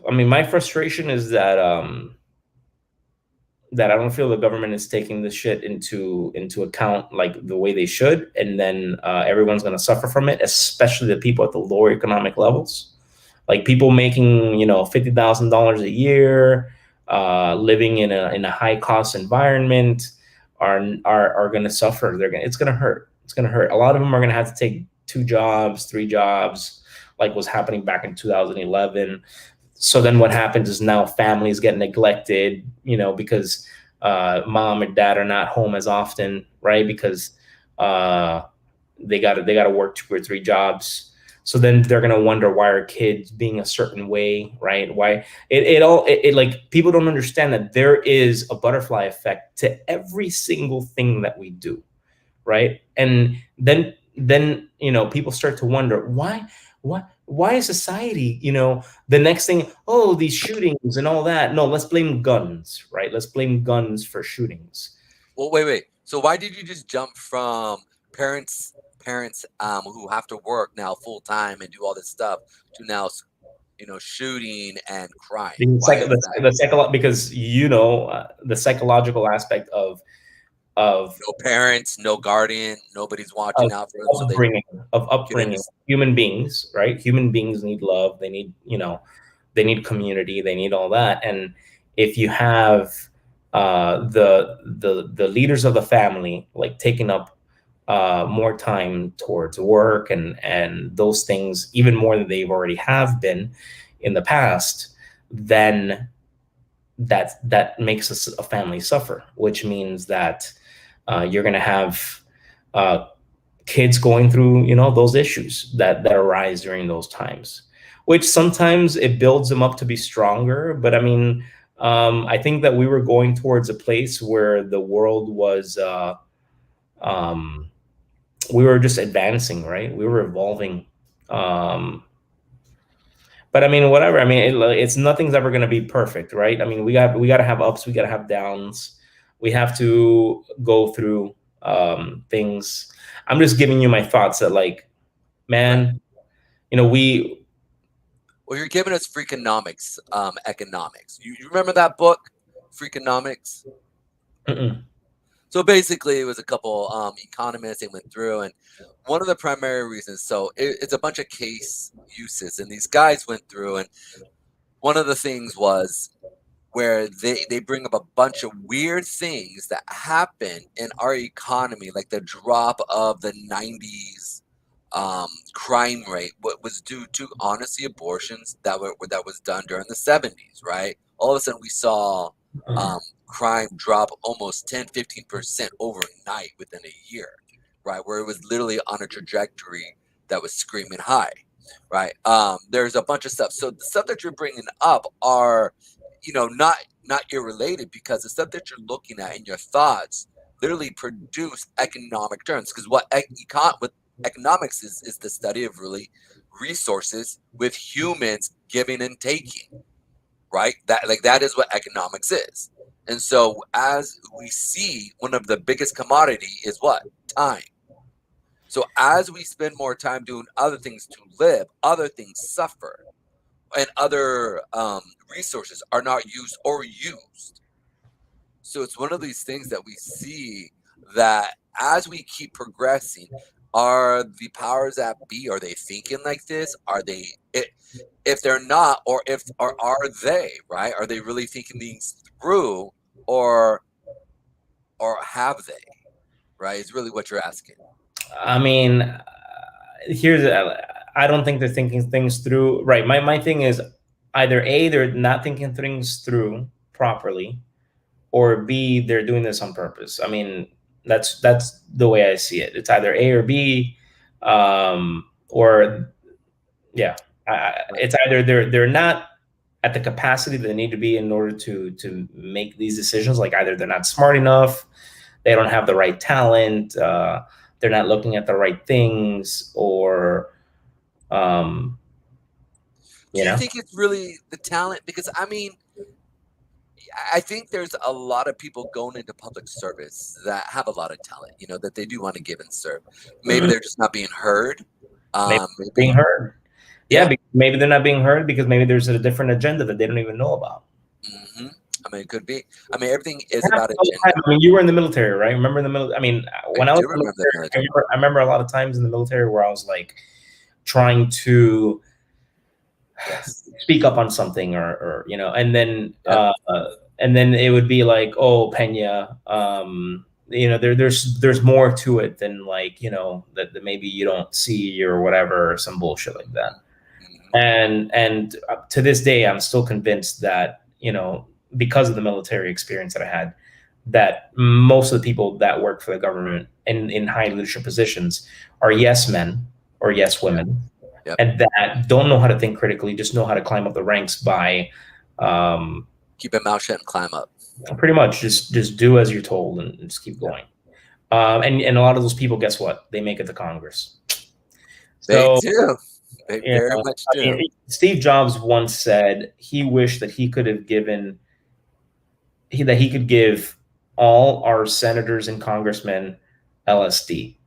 I mean, my frustration is that that I don't feel the government is taking this shit into account like the way they should, and then everyone's going to suffer from it, especially the people at the lower economic levels, like people making, you know, $50,000 a year, living in a high cost environment, are going to suffer. It's going to hurt. It's going to hurt. A lot of them are going to have to take 2 jobs, 3 jobs, like was happening back in 2011. So then what happens is now families get neglected, you know, because mom and dad are not home as often, right? Because they got to work 2 or 3 jobs. So then they're gonna wonder, why are kids being a certain way, right? Why it like, people don't understand that there is a butterfly effect to every single thing that we do, right? And then you know, people start to wonder, why is society, you know, the next thing, oh, these shootings and all that. No, let's blame guns, right? Let's blame guns for shootings. Well, wait. So why did you just jump from parents who have to work now full time and do all this stuff to now, you know, shooting and crime? Because, you know, the psychological aspect of no parents, no guardian, nobody's watching out for them. Upbringing human beings, right? Human beings need love. They need, you know, they need community. They need all that. And if you have the leaders of the family like taking up more time towards work and those things, even more than they've already have been in the past, then that makes a family suffer, which means that you're going to have kids going through, you know, those issues that arise during those times, which sometimes it builds them up to be stronger. But I mean, I think that we were going towards a place where the world was, we were just advancing, right? We were evolving. But I mean, whatever. I mean, it's nothing's ever going to be perfect, right? I mean, we got to have ups, we got to have downs. We have to go through things. I'm just giving you my thoughts that, like, man, you know, well, you're giving us Freakonomics, economics. You remember that book, Freakonomics? Mm-mm. So basically, it was a couple economists they went through, and one of the primary reasons, so it's a bunch of case uses, and these guys went through, and one of the things was where they bring up a bunch of weird things that happen in our economy, like the drop of the 90s crime rate, what was due to, honestly, abortions that was done during the 70s, right? All of a sudden we saw crime drop almost 10-15% overnight within a year, right? Where it was literally on a trajectory that was screaming high, right? There's a bunch of stuff. So the stuff that you're bringing up are, you know, not irrelated, because the stuff that you're looking at in your thoughts literally produce economic terms. Because what economics is the study of really resources with humans giving and taking, right? That is what economics is. And so as we see, one of the biggest commodity is what? Time. So as we spend more time doing other things to live, other things suffer, and other resources are not used or used. So it's one of these things that we see that as we keep progressing, are the powers that be, are they thinking like this? Are they, if they're not, or are they, right? Are they really thinking things through, or have they, right? It's really what you're asking. I mean, I don't think they're thinking things through. Right. My thing is either A, they're not thinking things through properly, or B, they're doing this on purpose. I mean, that's the way I see it. It's either A or B, or yeah, it's either they're not at the capacity that they need to be in order to make these decisions. Like either they're not smart enough, they don't have the right talent, they're not looking at the right things, or do you think it's really the talent? Because I mean, I think there's a lot of people going into public service that have a lot of talent, you know, that they do want to give and serve. Maybe they're just not being heard. Maybe being heard. Yeah, maybe they're not being heard because maybe there's a different agenda that they don't even know about. Mm-hmm. I mean, it could be. I mean, everything is about agenda. I mean, you were in the military, right? Remember in the military? I mean, when I was in the military, I remember a lot of times in the military where I was like trying to speak up on something, or you know, and then it would be like, oh, Pena, you know, there's more to it than like, you know, that maybe you don't see or whatever, or some bullshit like that. And to this day, I'm still convinced that, you know, because of the military experience that I had, that most of the people that work for the government in high leadership positions are yes men or yes women, and that don't know how to think critically, just know how to climb up the ranks by keep your mouth shut and climb up. Pretty much just do as you're told and just keep going. And a lot of those people, guess what? They make it to Congress. So, they do. They very much do. I mean, Steve Jobs once said he wished that he could have given that he could give all our senators and congressmen LSD.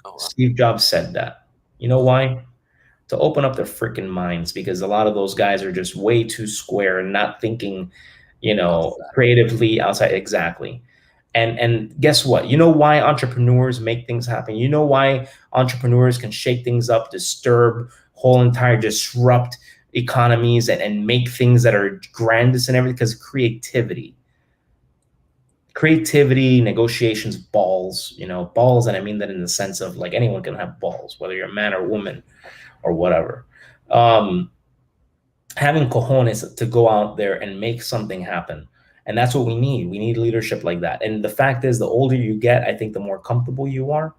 Oh, wow. Steve Jobs said that. You know why? To open up their freaking minds, because a lot of those guys are just way too square and not thinking, you know, creatively outside. Exactly. And guess what? You know why entrepreneurs make things happen? You know why entrepreneurs can shake things up, disturb disrupt economies and make things that are grandest and everything? Because creativity, negotiations, balls, you know, balls. And I mean that in the sense of like anyone can have balls, whether you're a man or woman or whatever. Having cojones to go out there and make something happen. And that's what we need. We need leadership like that. And the fact is, the older you get, I think the more comfortable you are,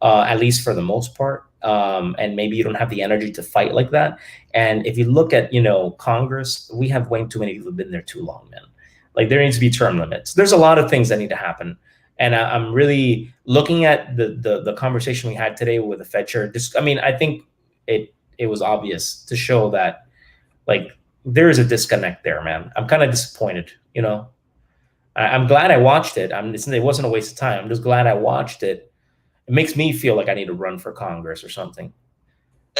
at least for the most part. And maybe you don't have the energy to fight like that. And if you look at, you know, Congress, we have way too many people who've been there too long, man. Like there needs to be term limits. There's a lot of things that need to happen. And I'm really looking at the conversation we had today with the Fed chair. I mean, I think it was obvious to show that like there is a disconnect there, man. I'm kind of disappointed, you know. I'm glad I watched it. It wasn't a waste of time. I'm just glad I watched it. It makes me feel like I need to run for Congress or something.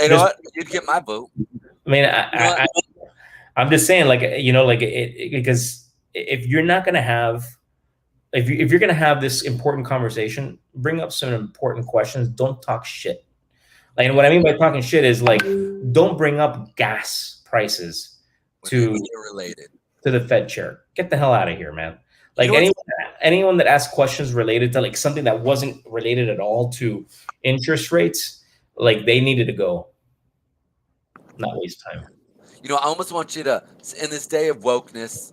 You know what? You'd get my vote. I mean, I'm just saying, like, you know, like because if you're not going to have, if you're going to have this important conversation, bring up some important questions. Don't talk shit. Like, and what I mean by talking shit is like, don't bring up gas prices to the Fed chair. Get the hell out of here, man. Like anyone that asks questions related to like something that wasn't related at all to interest rates, like they needed to go. Not waste time. You know, I almost want you to, in this day of wokeness,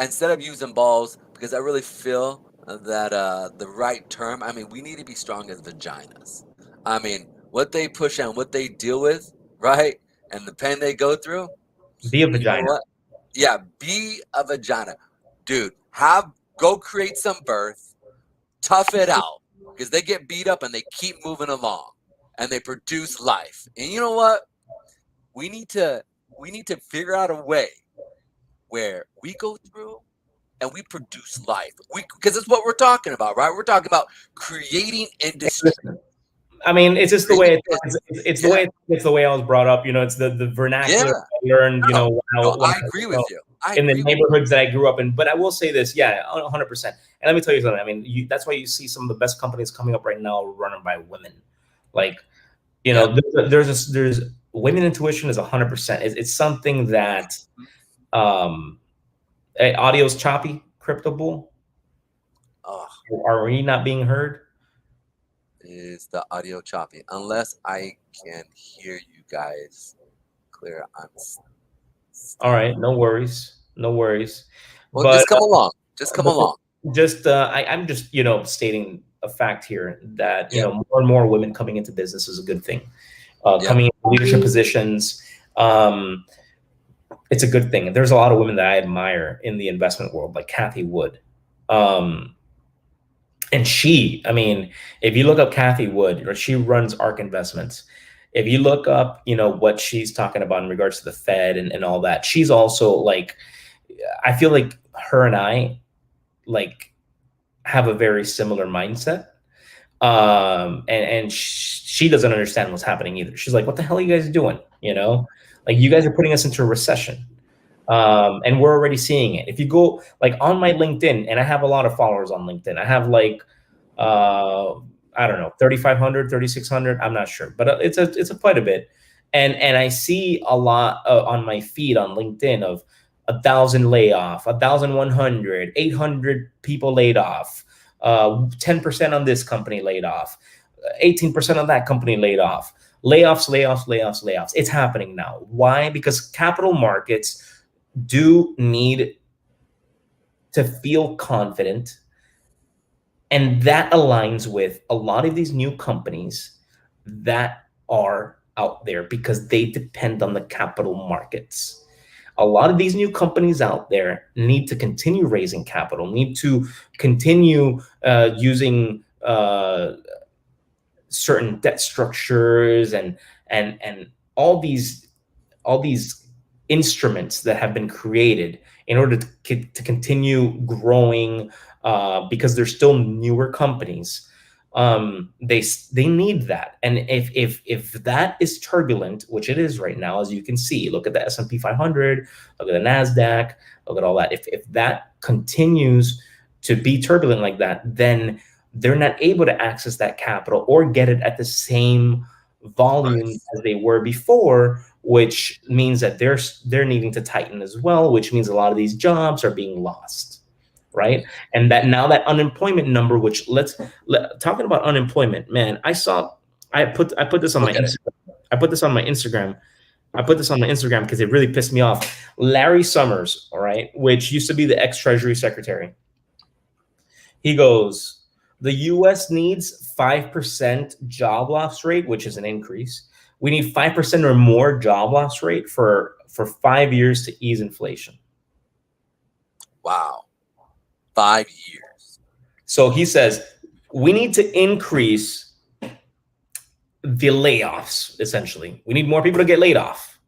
instead of using balls, because I really feel that the right term, I mean, we need to be strong as vaginas. I mean, what they push and what they deal with, right? And the pain they go through. Be a vagina. You know yeah, be a vagina. Dude, go create some birth, tough it out, because they get beat up and they keep moving along and they produce life. And you know what? We need to figure out a way where we go through and we produce life. Because it's what we're talking about, right? We're talking about creating industry. I mean, it's just the way it's the way I was brought up. You know, it's the vernacular I learned. You know, I agree with you. In the neighborhoods that I grew up in. But I will say this, 100%. And let me tell you something. I mean, that's why you see some of the best companies coming up right now running by women. Like, you know, there's women intuition is 100%. It's something that audio's choppy, Crypto Bull. Are we not being heard? is the audio choppy? Unless I can hear you guys clear. All right, no worries, no worries. Well, just come along. Just come along. I'm just, stating a fact here that, more and more women coming into business is a good thing. Coming into leadership positions, it's a good thing. There's a lot of women that I admire in the investment world, like Cathie Wood. And she, if you look up Cathie Wood, or she runs ARK Investments. If you look up, what she's talking about in regards to the Fed and all that, she's also like, I feel like her and I have a very similar mindset. And she doesn't understand what's happening either. She's like, what the hell are you guys doing? Like, you guys are putting us into a recession. And we're already seeing it. If you go on my LinkedIn, and I have a lot of followers on LinkedIn, I have I don't know, 3,500, 3,600. I'm not sure, but it's a quite a bit. And I see a lot on my feed on LinkedIn of 1,000 layoff, 1,100, 800 people laid off, 10% on this company laid off, 18% on that company laid off, layoffs. It's happening now. Why? Because capital markets do need to feel confident. And that aligns with a lot of these new companies that are out there because they depend on the capital markets. A lot of these new companies out there need to continue raising capital, need to continue using certain debt structures and all these instruments that have been created in order to continue growing, because they're still newer companies. They need that. And if that is turbulent, which it is right now, as you can see, look at the S&P 500, look at the NASDAQ, look at all that. If that continues to be turbulent like that, then they're not able to access that capital or get it at the same volume as they were before, which means that they're needing to tighten as well, which means a lot of these jobs are being lost. Right. And that now that unemployment number, which talking about unemployment, man, I put this on my Instagram. I put this on my Instagram because it really pissed me off. Larry Summers, all right, which used to be the ex-Treasury Secretary. He goes, the US needs 5% job loss rate, which is an increase. We need 5% or more job loss rate for 5 years to ease inflation. Wow. 5 years. So he says we need to increase the layoffs, essentially. We need more people to get laid off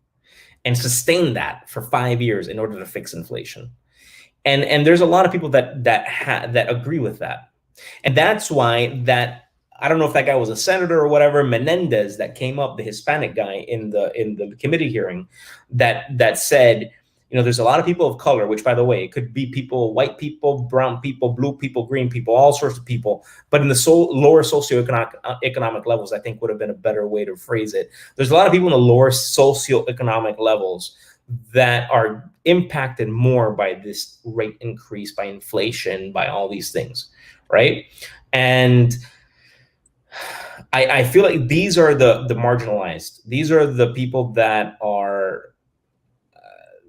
and sustain that for 5 years in order to fix inflation. And there's a lot of people that agree with that. And that's why I don't know if that guy was a senator or whatever, Menendez, that came up, the Hispanic guy in the committee hearing, that said, there's a lot of people of color, which, by the way, it could be people, white people, brown people, blue people, green people, all sorts of people. But in the lower socioeconomic levels, I think would have been a better way to phrase it. There's a lot of people in the lower socioeconomic levels that are impacted more by this rate increase, by inflation, by all these things, right? And I feel like these are the marginalized. These are the people that are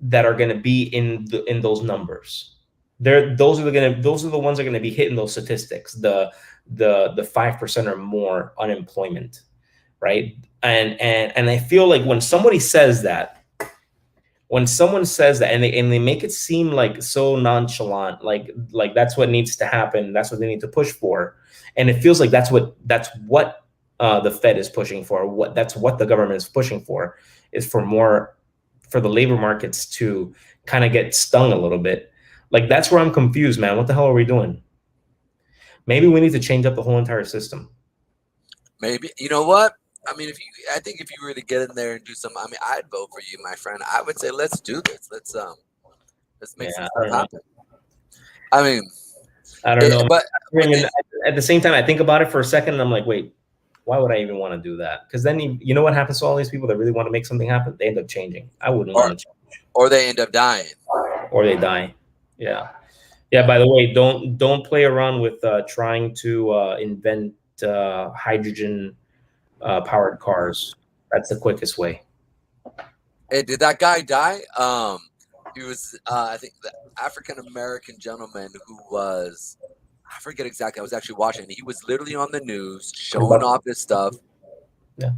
going to be in those numbers. Those are the ones that are going to be hitting those statistics. The 5% or more unemployment, right? And I feel like when somebody says that, and they make it seem like so nonchalant, like that's what needs to happen, that's what they need to push for, and it feels like that's what the Fed is pushing for. That's what the government is pushing for, is for the labor markets to kind of get stung a little bit. Like, that's where I'm confused, man. What the hell are we doing? Maybe we need to change up the whole entire system. Maybe. You know what? I think if you were to get in there and do something, I'd vote for you, my friend. I would say, let's do this. Let's make some stuff happen. I don't know. But at the same time, I think about it for a second and I'm like, wait, why would I even want to do that? Because then you know what happens to all these people that really want to make something happen? They end up changing. I wouldn't want to change. Or they end up dying. Or they die. Yeah. Yeah. By the way, don't play around with trying to invent hydrogen powered cars. That's the quickest way. Hey, did that guy die? He was, I think, the African American gentleman who was, I forget exactly. I was actually watching. He was literally on the news showing off his stuff. Yeah.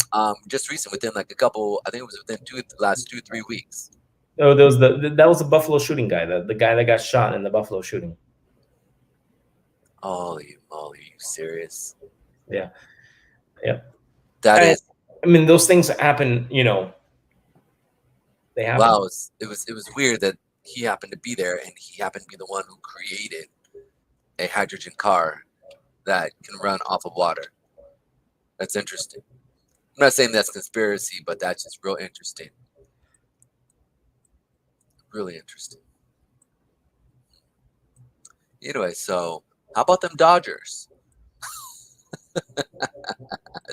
Just recent, within like a couple, I think it was within last 2-3 weeks. Oh, there was that was the Buffalo shooting guy, the guy that got shot in the Buffalo shooting. Holy moly, are you serious? Yeah. Yeah. That is. I mean, those things happen, you know. They happen. Wow, it was weird that he happened to be there, and he happened to be the one who created a hydrogen car that can run off of water. That's interesting. I'm not saying that's conspiracy, but that's just real interesting. Really interesting. Anyway, so how about them Dodgers?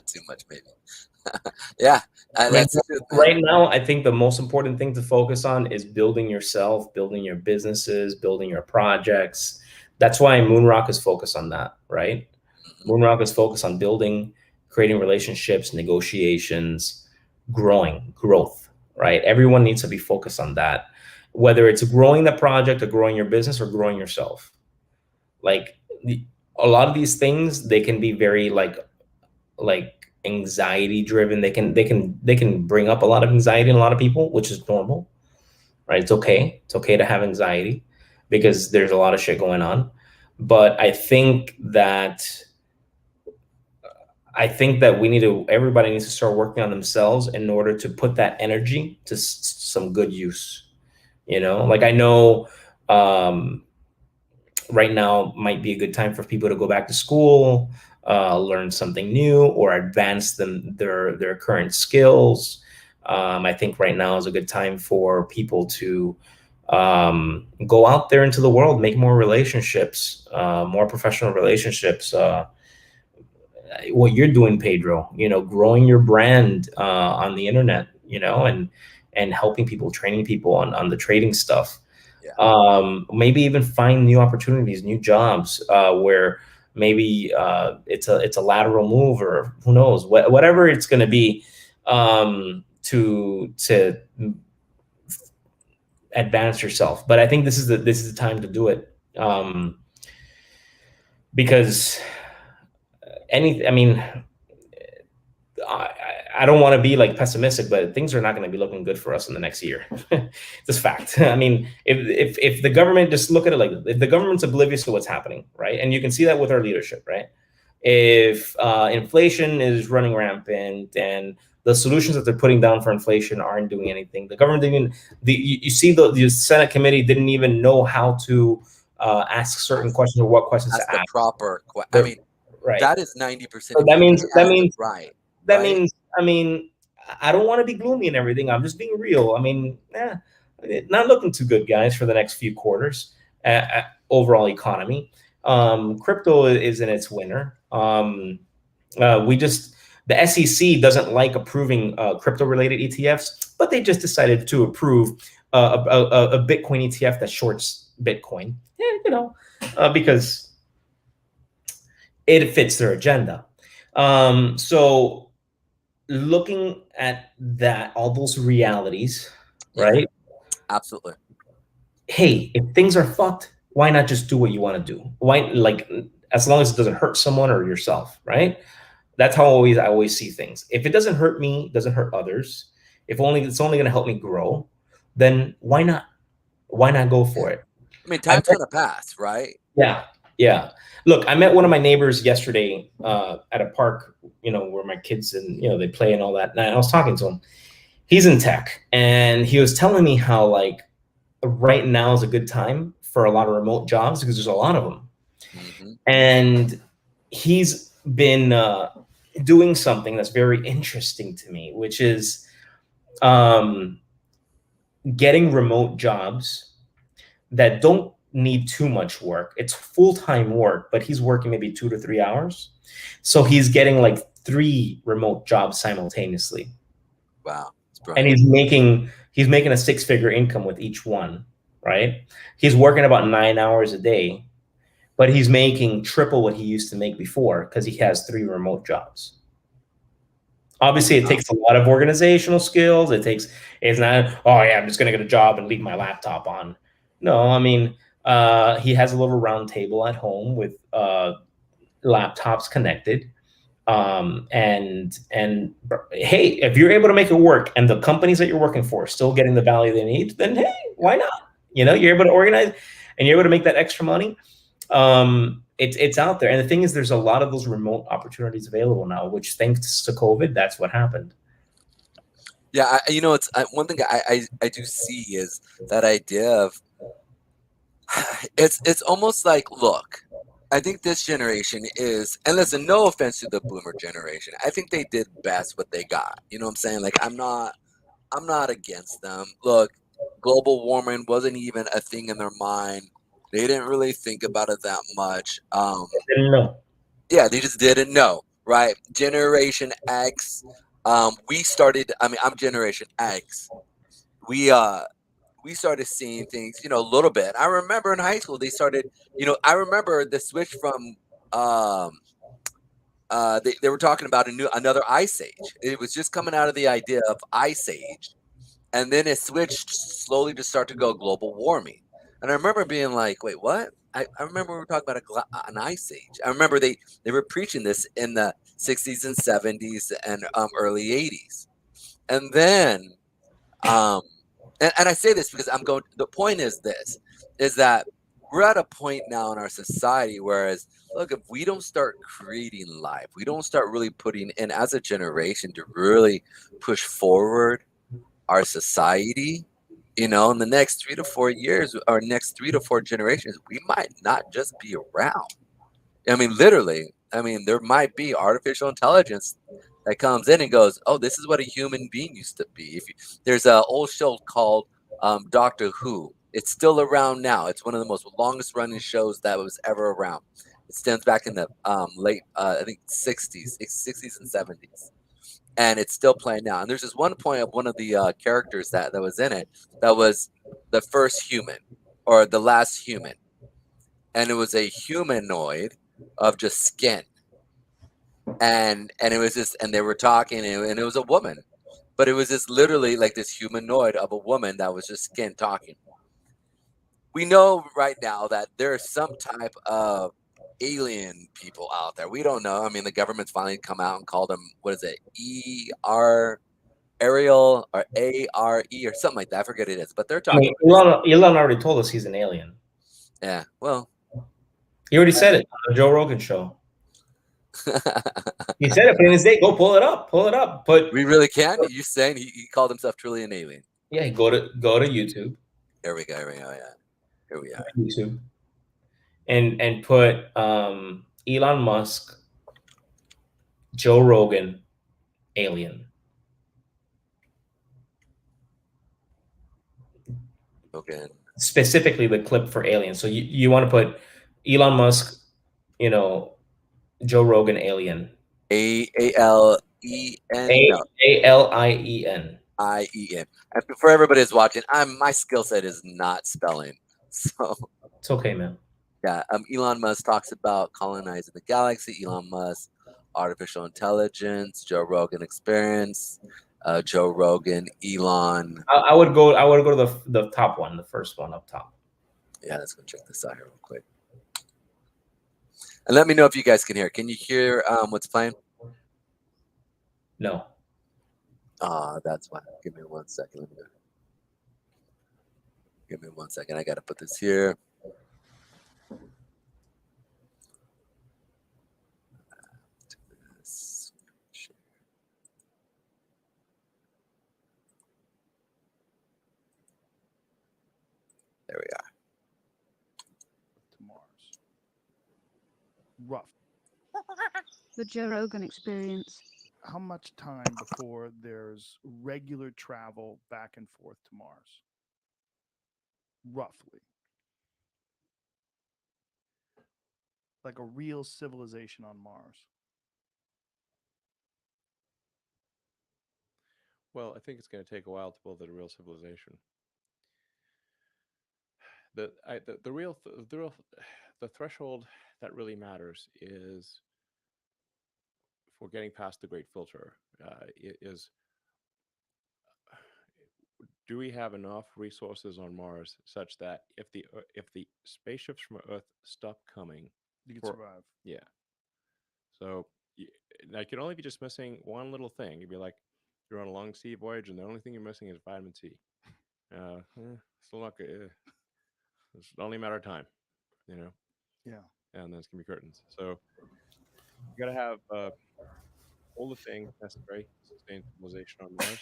Too much, maybe. Yeah. Right now, I think the most important thing to focus on is building yourself, building your businesses, building your projects. That's why Moonrock is focused on that, right? Moonrock is focused on building, creating relationships, negotiations, growth, right? Everyone needs to be focused on that, whether it's growing the project or growing your business or growing yourself. Like a lot of these things, they can be very like anxiety driven. They can bring up a lot of anxiety in a lot of people, which is normal, right? It's okay to have anxiety because there's a lot of shit going on. But I think that everybody needs to start working on themselves in order to put that energy to some good use. You know, like I know right now might be a good time for people to go back to school, learn something new, or advance their current skills. I think right now is a good time for people to go out there into the world, make more relationships, more professional relationships. What you're doing, Pedro, you know, growing your brand on the internet, you know, and helping people, training people on the trading stuff. Yeah. Maybe even find new opportunities, new jobs where maybe it's a lateral move, or who knows, whatever it's going to be, to advance yourself. But I think this is the time to do it, because I don't want to be like pessimistic, but things are not going to be looking good for us in the next year. It's a fact. I mean, if the government, just look at it like, if the government's oblivious to what's happening, right? And you can see that with our leadership, right? If inflation is running rampant and the solutions that they're putting down for inflation aren't doing anything, the government you see the Senate committee didn't even know how to ask certain questions or what questions to ask. Proper. I mean, right. That is 90%. So that means right. That means, I mean, I don't want to be gloomy and everything. I'm just being real. I mean, not looking too good, guys, for the next few quarters. Overall economy. Crypto is in its winter. The SEC doesn't like approving crypto-related ETFs, but they just decided to approve a Bitcoin ETF that shorts Bitcoin. Yeah, you know, because it fits their agenda. So looking at that, all those realities, right? Absolutely. Hey, if things are fucked, why not just do what you want to do? Why, like, as long as it doesn't hurt someone or yourself, right? That's how I always see things. If it doesn't hurt me, doesn't hurt others, it's only going to help me grow, then why not? Why not go for it? I mean, time's going to pass, right? Yeah. Yeah. Look, I met one of my neighbors yesterday at a park, you know, where my kids and, you know, they play and all that. And I was talking to him. He's in tech, and he was telling me how, like, right now is a good time for a lot of remote jobs because there's a lot of them. Mm-hmm. And he's been doing something that's very interesting to me, which is getting remote jobs that don't need too much work. It's full-time work, but he's working maybe 2 to 3 hours. So he's getting like 3 remote jobs simultaneously. Wow. And he's making a 6-figure income with each one, right? He's working about 9 hours a day, but he's making triple what he used to make before because he has 3 remote jobs. Obviously, it takes a lot of organizational skills. It's not, oh yeah, I'm just going to get a job and leave my laptop on. No, I mean, he has a little round table at home with laptops connected. And hey, if you're able to make it work and the companies that you're working for are still getting the value they need, then hey, why not? You know, you're able to organize and you're able to make that extra money. It's out there. And the thing is, there's a lot of those remote opportunities available now, which thanks to COVID, that's what happened. Yeah, it's one thing I do see is that idea of it's almost like, look, I think this generation is, and listen, no offense to the boomer generation, I think they did best what they got. You know what I'm saying? Like, I'm not against them. Look, global warming wasn't even a thing in their mind. They didn't really think about it that much. Didn't know. Yeah, they just didn't know, right? Generation X, we started. I mean, I'm Generation X. We started seeing things, a little bit. I remember in high school they started. I remember the switch from. They were talking about another ice age. It was just coming out of the idea of ice age, and then it switched slowly to start to go global warming. And I remember being like, wait, what? I remember we were talking about an ice age. I remember they were preaching this in the 60s and 70s and early 80s. And then, and I say this because the point is this, is that we're at a point now in our society, whereas, look, if we don't start creating life, we don't start really putting in as a generation to really push forward our society, in the next 3 to 4 years, or next 3 to 4 generations, we might not just be around. I mean, literally, there might be artificial intelligence that comes in and goes, oh, this is what a human being used to be. There's an old show called Doctor Who. It's still around now. It's one of the most longest running shows that was ever around. It stems back in the late, I think, 60s and 70s. And it's still playing now. And there's this one point of one of the characters that was in it that was the first human or the last human. And it was a humanoid of just skin. And it was just, and they were talking, and it was a woman. But it was just literally like this humanoid of a woman that was just skin talking. We know right now that there's some type of alien people out there. We don't know. I mean, the government's finally come out and called them, what is it, Ariel or ARE or something like that. I forget it is, but they're talking. Elon already told us he's an alien. Yeah, well, he already said it on the Joe Rogan show. He said it in his day. Go pull it up. But we really can. You saying he called himself truly an alien? Yeah, go to YouTube. There we go. Yeah, here we are. YouTube. And put Elon Musk, Joe Rogan, alien. Okay. Specifically the clip for alien. So you want to put Elon Musk, Joe Rogan, alien. ALEN. ALIEN. IEN. And for everybody that's watching, my skill set is not spelling, so it's okay, man. Yeah. Elon Musk talks about colonizing the galaxy. Elon Musk, artificial intelligence. Joe Rogan experience. Joe Rogan, Elon. I would go to the top one, the first one up top. Yeah, let's go check this out here real quick. And let me know if you guys can hear. Can you hear what's playing? No. That's why. Give me 1 second. Give me 1 second. I got to put this here. There we are. To Mars. Rough. The Joe Rogan Experience. How much time before there's regular travel back and forth to Mars? Roughly. Like a real civilization on Mars. Well, I think it's going to take a while to build a real civilization. The the threshold that really matters is for getting past the great filter. Is do we have enough resources on Mars such that if the spaceships from Earth stop coming, You can survive. Yeah. So like you'd only be just missing one little thing. You'd be like, you're on a long sea voyage, and the only thing you're missing is vitamin C. Still not good. It's only a matter of time, you know. Yeah. And then it's gonna be curtains. So you gotta have all the things necessary to sustain civilization on Mars.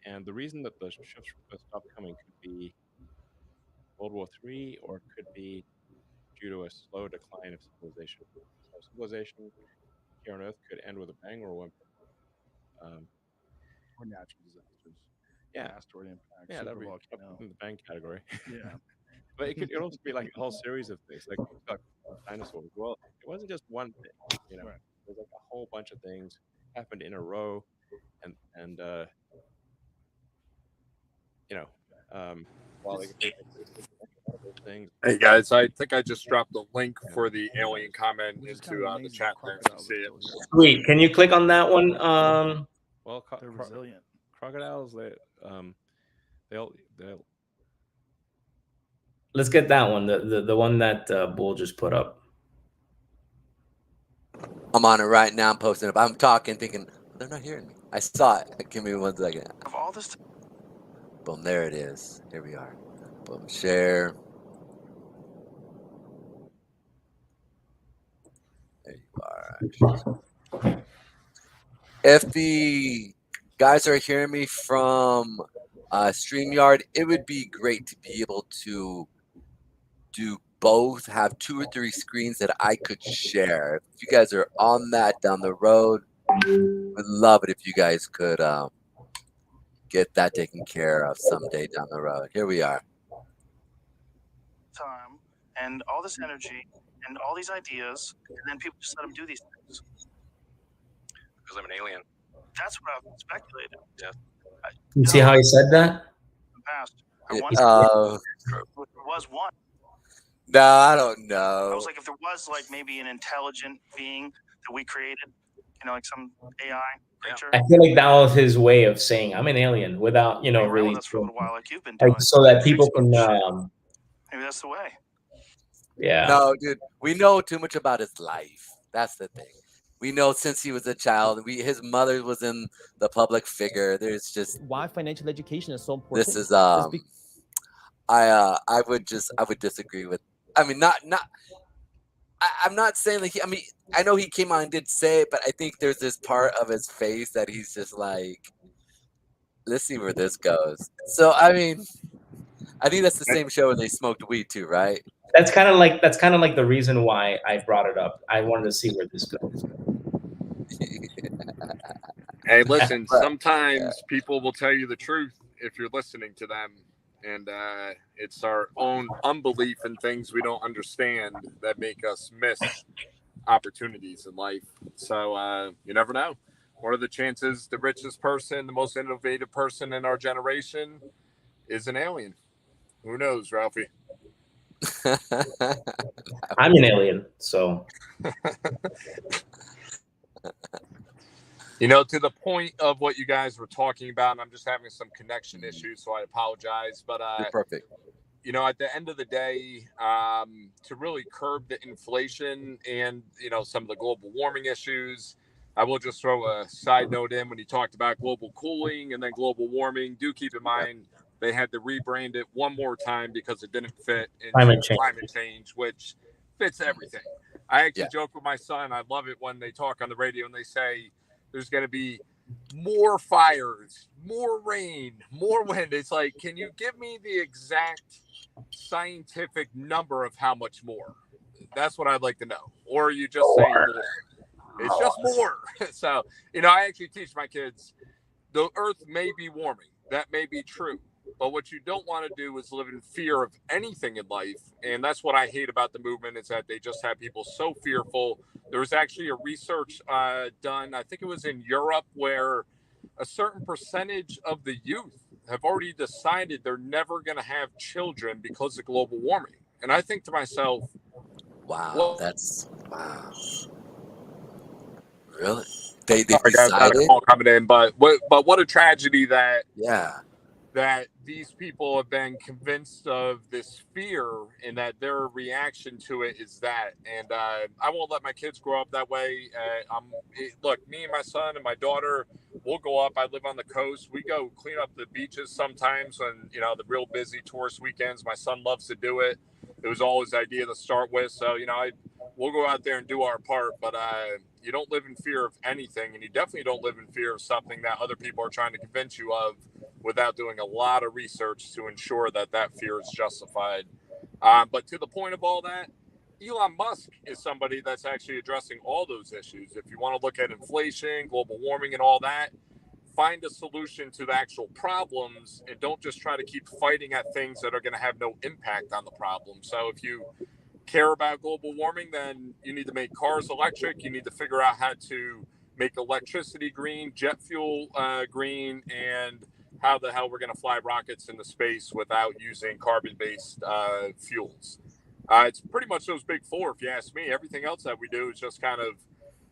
And the reason that the ships stopped coming could be World War III, or it could be due to a slow decline of civilization. So civilization here on Earth could end with a bang or a whimper. Or natural disasters. Yeah. Asteroid impact. Yeah, that'd be up supervolcano. in the bang category. Yeah. But it could also be like a whole series of things, like dinosaurs. Well, it wasn't just one thing, you know. Right. There's like a whole bunch of things happened in a row, and you know, while they things. Hey guys, I think I just dropped the link for the alien comment into the chat there. If you see it. Sweet. Can you click on that one? Well, They're resilient. Crocodiles, they'll. Let's get that one. The one that Bull just put up. I'm on it right now. I'm posting it. I'm talking, thinking they're not hearing me. I saw it. Give me 1 second. Of all this. Boom, there it is. Here we are. Boom, share. There you are. If the guys are hearing me from StreamYard, it would be great to be able to do both, have 2 or 3 screens that I could share. If you guys are on that down the road, would love it if you guys could get that taken care of someday down the road. Here we are. Time and all this energy and all these ideas, and then people just let them do these things. Because I'm an alien. That's what I've speculated. Yeah. You see how he said that? In the past. I Yeah, wonder if there was one. No, I don't I know. was like, if there was like maybe an intelligent being that we created, you know, like some AI creature. I feel like that was his way of saying I'm an alien without, you know, Around really, with us for a little while, like you've been doing. like so that people can, Maybe that's the way. yeah. No, dude, we know too much about his life. That's the thing. We know since he was a child. His mother was in the public figure. There's just why financial education is so important. this is I would disagree with. I mean, I'm not saying like. I mean, I know he came on and did say it, but I think there's this part of his face that he's just like, let's see where this goes. So I mean, I think that's the same show where they smoked weed too, right? That's kind of like the reason why I brought it up. I wanted to see where this goes. Hey, listen, sometimes people will tell you the truth if you're listening to them. And it's our own unbelief in things we don't understand that make us miss opportunities in life. So you never know. What are the chances the richest person, the most innovative person in our generation is an alien? Who knows, Ralphie? I'm an alien, so. You know, to the point of what you guys were talking about, and I'm just having some connection issues, so I apologize. But You're perfect. You know, at the end of the day, to really curb the inflation and, you know, some of the global warming issues, I will just throw a side note in when you talked about global cooling and then global warming. Do keep in mind they had to rebrand it one more time because it didn't fit into climate change, which fits everything. I actually joke with my son. I love it when they talk on the radio and they say there's going to be more fires, more rain, more wind. It's like, can you give me the exact scientific number of how much more? That's what I'd like to know. Or are you just saying more? It's just more. So, you know, I actually teach my kids the earth may be warming. That may be true. But what you don't want to do is live in fear of anything in life. And that's what I hate about the movement is that they just have people so fearful. There was actually a research done, I think it was in Europe, where a certain percentage of the youth have already decided they're never going to have children because of global warming. And I think to myself, wow, that's wow. Really? They Sorry, guys, I had a decided? call coming in, but what a tragedy that that these people have been convinced of this fear and that their reaction to it is that. And I won't let my kids grow up that way. Look, me and my son and my daughter, we'll go up. I live on the coast. We go clean up the beaches sometimes when, you know, the real busy tourist weekends. My son loves to do it. It was all his idea to start with. So, you know, we'll go out there and do our part, but you don't live in fear of anything, and you definitely don't live in fear of something that other people are trying to convince you of without doing a lot of research to ensure that that fear is justified. But to the point of all that, Elon Musk is somebody that's actually addressing all those issues. If you want to look at inflation, global warming, and all that, find a solution to the actual problems and don't just try to keep fighting at things that are going to have no impact on the problem. So if you care about global warming, then you need to make cars electric. You need to figure out how to make electricity green, jet fuel green, and how the hell we're going to fly rockets into space without using carbon-based fuels. It's pretty much those big four, if you ask me. Everything else that we do is just kind of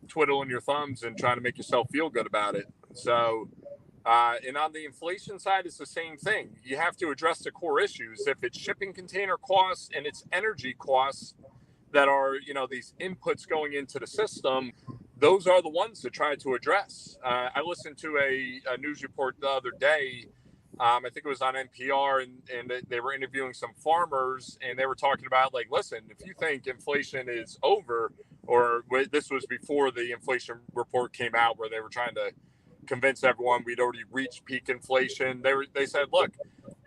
twiddling your thumbs and trying to make yourself feel good about it. So, and on the inflation side, it's the same thing. You have to address the core issues. If it's shipping container costs and it's energy costs that are, you know, these inputs going into the system, those are the ones to try to address. I listened to a news report the other day. I think it was on NPR, and they were interviewing some farmers, and they were talking about, like, listen, if you think inflation is over, or this was before the inflation report came out where they were trying to convince everyone we'd already reached peak inflation. They said, look,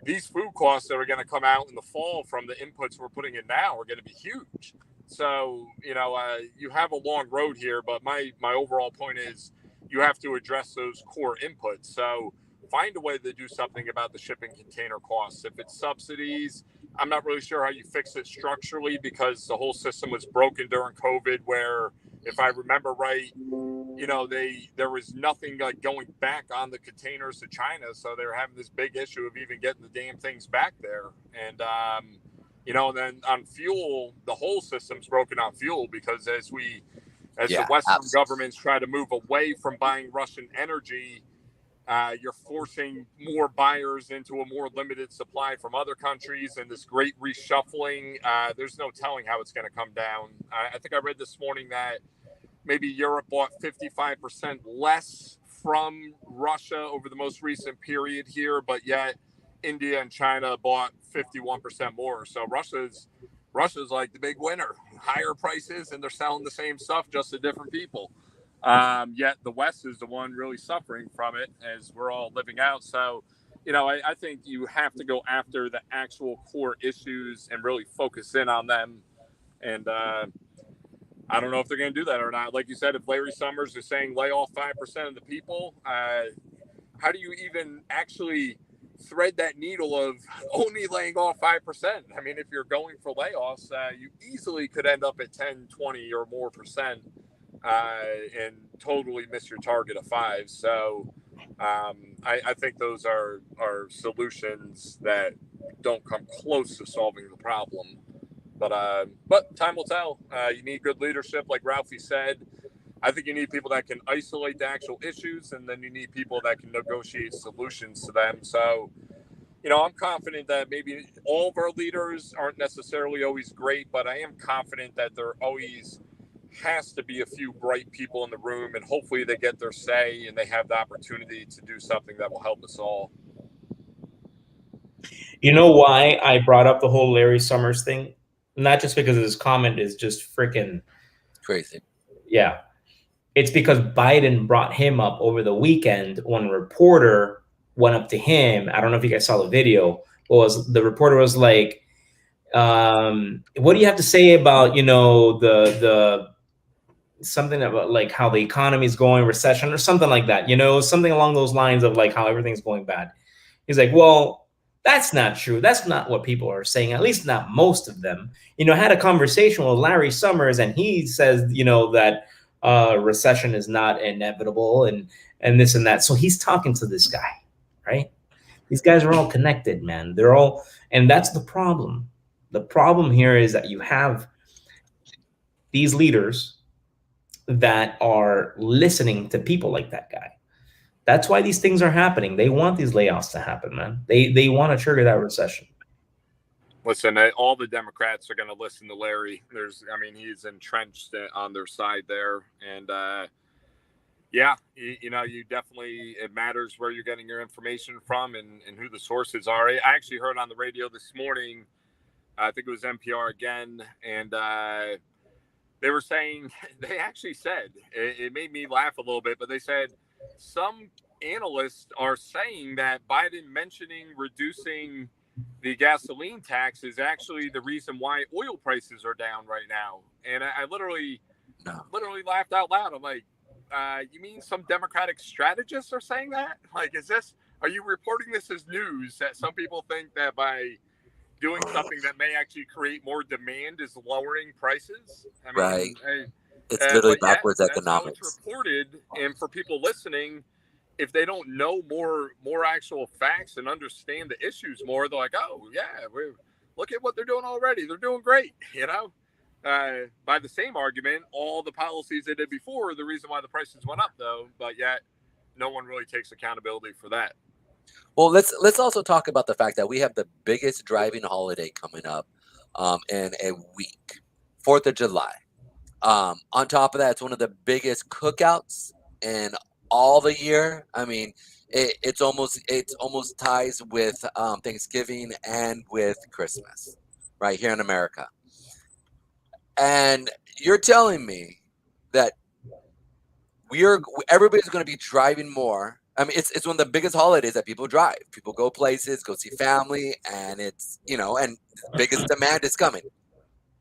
these food costs that are going to come out in the fall from the inputs we're putting in now are going to be huge. So, you know, you have a long road here, but my overall point is you have to address those core inputs. So find a way to do something about the shipping container costs. If it's subsidies, I'm not really sure how you fix it structurally, because the whole system was broken during COVID, where, if I remember right, you know, there was nothing like going back on the containers to China. So they were having this big issue of even getting the damn things back there. And, you know, and then on fuel, the whole system's broken on fuel, because as the Western governments try to move away from buying Russian energy, you're forcing more buyers into a more limited supply from other countries, and this great reshuffling. There's no telling how it's going to come down. I think I read this morning that maybe Europe bought 55% less from Russia over the most recent period here, but yet India and China bought 51% more. So Russia's like the big winner, higher prices, and they're selling the same stuff just to different people. Yet the West is the one really suffering from it as we're all living out. So, you know, I think you have to go after the actual core issues and really focus in on them. And I don't know if they're going to do that or not. Like you said, if Larry Summers is saying lay off 5% of the people, how do you even actually thread that needle of only laying off 5%? I mean, if you're going for layoffs, you easily could end up at 10, 20 or more percent. And totally miss your target of 5. So I think those are solutions that don't come close to solving the problem. But time will tell. You need good leadership, like Ralphie said. I think you need people that can isolate the actual issues, and then you need people that can negotiate solutions to them. So, you know, I'm confident that maybe all of our leaders aren't necessarily always great, but I am confident that there always has to be a few bright people in the room, and hopefully they get their say and they have the opportunity to do something that will help us all. You know why I brought up the whole Larry Summers thing? Not just because his comment is just freaking crazy. Yeah. It's because Biden brought him up over the weekend when a reporter went up to him. I don't know if you guys saw the video. The reporter was like, what do you have to say about, you know, the something about like how the economy is going, recession or something like that, you know, something along those lines of like how everything's going bad. He's like, well, that's not true. That's not what people are saying, at least not most of them. You know, I had a conversation with Larry Summers, and he says, you know, that recession is not inevitable and this and that. So he's talking to this guy, right? These guys are all connected, man. They're all, and that's the problem. The problem here is that you have these leaders that are listening to people like that guy. That's why these things are happening. They want these layoffs to happen, man. They want to trigger that recession. Listen, all the Democrats are going to listen to Larry. He's entrenched on their side there. And, you definitely, it matters where you're getting your information from and who the sources are. I actually heard on the radio this morning, I think it was NPR again, and they were saying, they actually said, it made me laugh a little bit, but they said some analysts are saying that Biden mentioning reducing the gasoline tax is actually the reason why oil prices are down right now. And I literally laughed out loud. I'm like, you mean some Democratic strategists are saying that? Like, are you reporting this as news that some people think that by doing something that may actually create more demand is lowering prices? It's literally backwards that's economics. How it's reported. And for people listening, if they don't know more actual facts and understand the issues more, they're like, oh yeah, look at what they're doing already. They're doing great, by the same argument, all the policies they did before are the reason why the prices went up, though. But yet, no one really takes accountability for that. Well, let's also talk about the fact that we have the biggest driving holiday coming up in a week, 4th of July. On top of that, it's one of the biggest cookouts in all the year. It's almost ties with Thanksgiving and with Christmas, right here in America. And you're telling me that everybody's going to be driving more. It's one of the biggest holidays that people drive. People go places, go see family, and it's, and biggest demand is coming.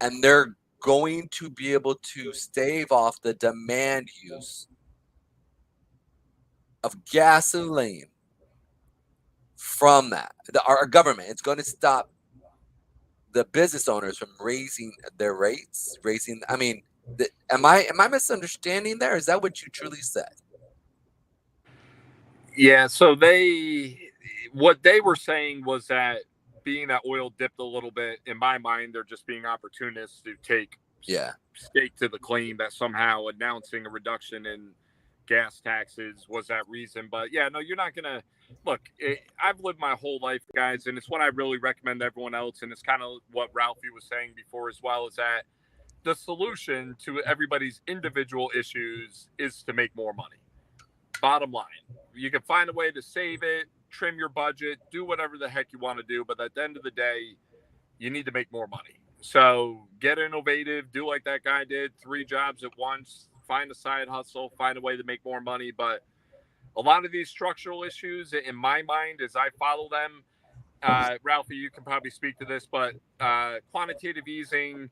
And they're going to be able to stave off the demand use of gasoline from that. Our government, it's going to stop the business owners from raising their rates, am I misunderstanding there? Is that what you truly said? Yeah, so what they were saying was that being that oil dipped a little bit, in my mind, they're just being opportunists to take stake to the claim that somehow announcing a reduction in gas taxes was that reason. But yeah, no, you're not going to look. I've lived my whole life, guys, and it's what I really recommend to everyone else. And it's kind of what Ralphie was saying before as well, is that the solution to everybody's individual issues is to make more money. Bottom line, you can find a way to save it, trim your budget, do whatever the heck you want to do. But at the end of the day, you need to make more money. So get innovative, do like that guy did, 3 jobs at once, find a side hustle, find a way to make more money. But a lot of these structural issues, in my mind, as I follow them, Ralphie, you can probably speak to this, but quantitative easing,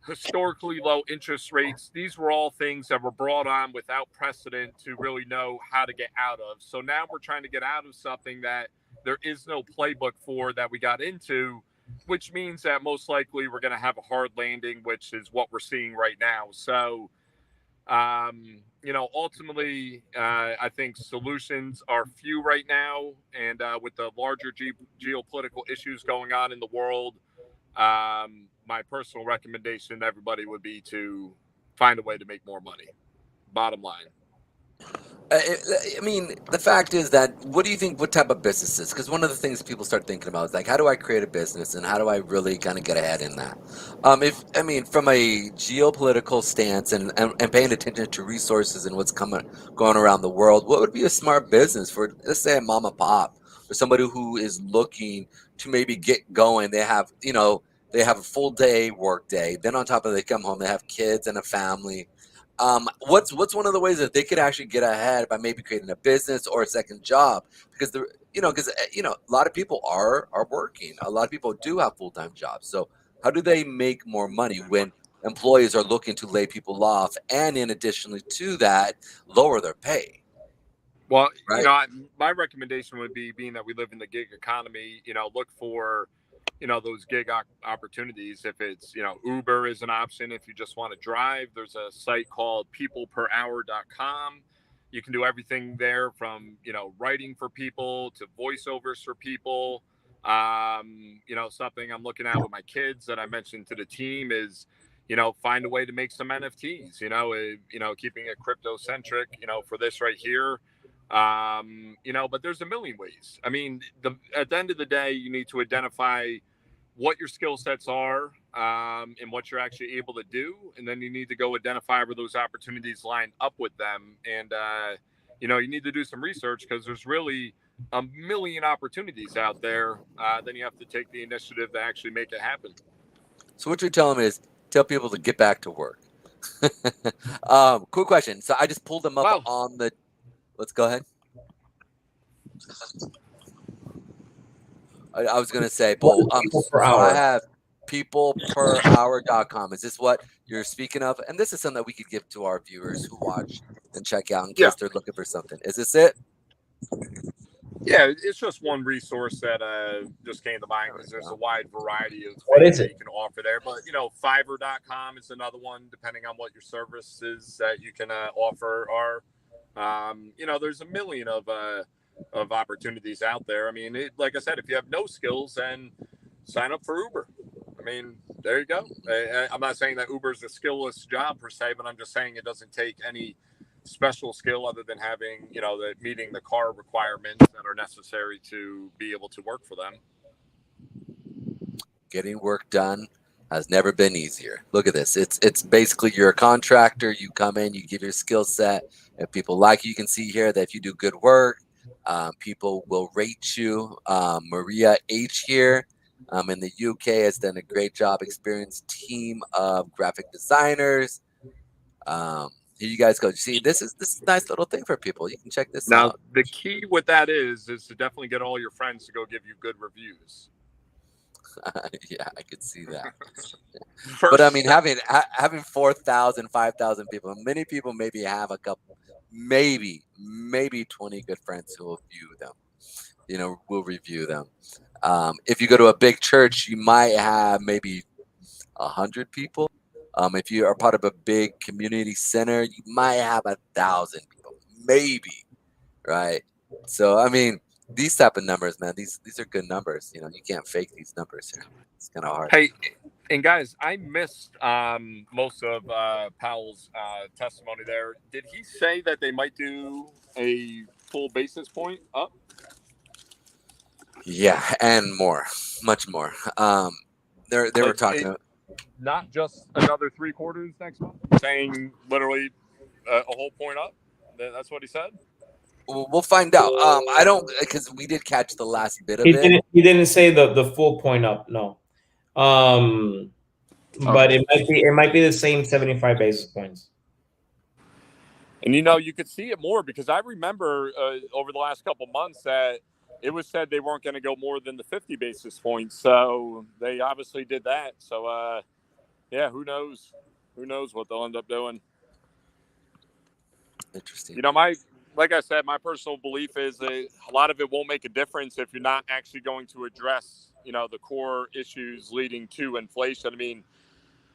historically low interest rates, these were all things that were brought on without precedent to really know how to get out of. So now we're trying to get out of something that there is no playbook for that we got into, which means that most likely we're going to have a hard landing, which is what we're seeing right now. So, ultimately, I think solutions are few right now. And with the larger geopolitical issues going on in the world, my personal recommendation to everybody would be to find a way to make more money. Bottom line. The fact is that, what do you think, what type of businesses? Because one of the things people start thinking about is like, how do I create a business and how do I really kind of get ahead in that? From a geopolitical stance and paying attention to resources and what's going around the world, what would be a smart business for, let's say, a mom and pop or somebody who is looking to maybe get going? They have, they have a full day work day. Then on top of it, they come home, they have kids and a family. What's one of the ways that they could actually get ahead by maybe creating a business or a second job? Because a lot of people are working. A lot of people do have full-time jobs. So how do they make more money when employees are looking to lay people off and in addition to that, lower their pay? Well, right? My recommendation would be, being that we live in the gig economy, look for those gig opportunities. If it's, Uber is an option. If you just want to drive, there's a site called peopleperhour.com. You can do everything there from, writing for people to voiceovers for people. You know, something I'm looking at with my kids that I mentioned to the team is, you know, find a way to make some NFTs, you know, keeping it crypto centric, you know, for this right here. You know, but there's a million ways. I mean, at the end of the day, you need to identify what your skill sets are, and what you're actually able to do. And then you need to go identify where those opportunities line up with them. And, you know, you need to do some research because there's really a million opportunities out there. Then you have to take the initiative to actually make it happen. So what you're telling me is tell people to get back to work. Quick question. So I just pulled them up on the, let's go ahead. I was going to say, Bull, so I have peopleperhour.com. Is this what you're speaking of? And this is something that we could give to our viewers who watch and check out in case they're looking for something. Is this it? Yeah, it's just one resource that just came to mind because there's a wide variety of things that you can offer there. But, you know, Fiverr.com is another one, depending on what your services that you can offer are. You know, there's a million of opportunities out there. I mean, like I said, if you have no skills, then sign up for Uber. I mean, there you go. I'm not saying that Uber is a skillless job per se, but I'm just saying it doesn't take any special skill other than having, you know, meeting the car requirements that are necessary to be able to work for them. Getting work done has never been easier. Look at this. It's basically you're a contractor. You come in, you give your skill set. If people like you can see here that if you do good work, people will rate you. Maria H here in the UK has done a great job. Experienced team of graphic designers. Here you guys go. You see, this is a nice little thing for people. You can check this out. Now, the key with that is to definitely get all your friends to go give you good reviews. Yeah, I could see that. But I mean, having 4,000, 5,000 people, many people maybe have a couple, maybe 20 good friends who will view them, you know, will review them. If you go to a big church, you might have maybe 100 people. If you are part of a big community center, you might have 1,000 people, maybe, right? So, I mean, these type of numbers, man, these are good numbers. You know, you can't fake these numbers here. It's kind of hard. Hey, and guys, I missed most of Powell's testimony there. Did he say that they might do a full basis point up? Yeah, and more, much more. They were talking. Not just another 3 quarters next month, saying literally a whole point up. That's what he said. We'll find out. I don't, because we did catch the last bit of it. He didn't say the full point up. No. But it might be the same 75 basis points. And you know, you could see it more because I remember over the last couple months that it was said they weren't going to go more than the 50 basis points. So they obviously did that. So yeah, who knows? Who knows what they'll end up doing? Interesting. You know, like I said, my personal belief is that a lot of it won't make a difference if you're not actually going to address, you know, the core issues leading to inflation. I mean,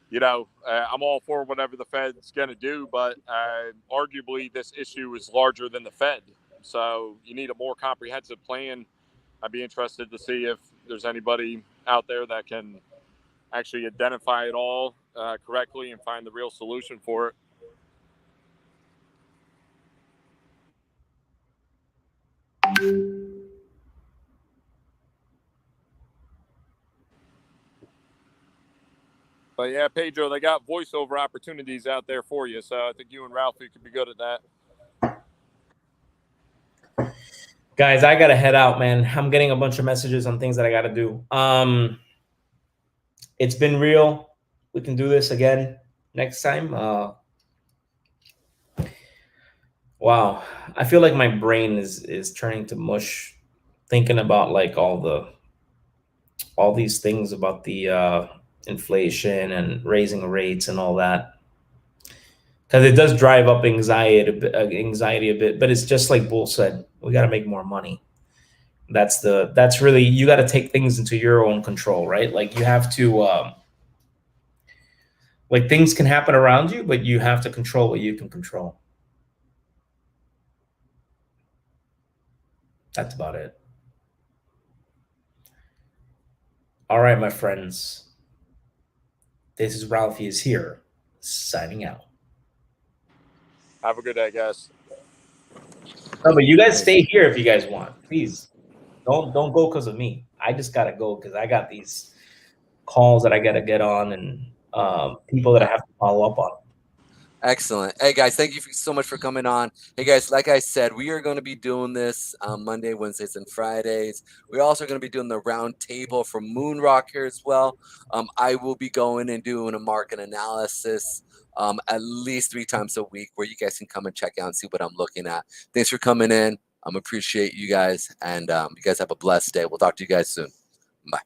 you know, I'm all for whatever the Fed's going to do, but arguably this issue is larger than the Fed. So you need a more comprehensive plan. I'd be interested to see if there's anybody out there that can actually identify it all correctly and find the real solution for it. But yeah, Pedro, they got voiceover opportunities out there for you. So I think you and Ralphie could be good at that. Guys, I got to head out, man. I'm getting a bunch of messages on things that I got to do. It's been real. We can do this again next time. Wow. I feel like my brain is turning to mush thinking about like all these things about the inflation and raising rates and all that. Because it does drive up anxiety a bit, but it's just like Bull said, we got to make more money. That's really, you got to take things into your own control, right? Like you have to, like things can happen around you, but you have to control what you can control. That's about it. All right, my friends. This is Ralphie is here, signing out. Have a good day, guys. No, but you guys stay here if you guys want. Please. Don't go because of me. I just gotta go because I got these calls that I gotta get on and people that I have to follow up on. Excellent. Hey guys, thank you so much for coming on. Hey guys, like I said, we are going to be doing this on Monday, Wednesdays, and Fridays. We're also going to be doing the round table for Moon Rock here as well. I will be going and doing a market analysis at least 3 times a week where you guys can come and check out and see what I'm looking at. Thanks for coming in. Appreciate you guys, and you guys have a blessed day. We'll talk to you guys soon. Bye.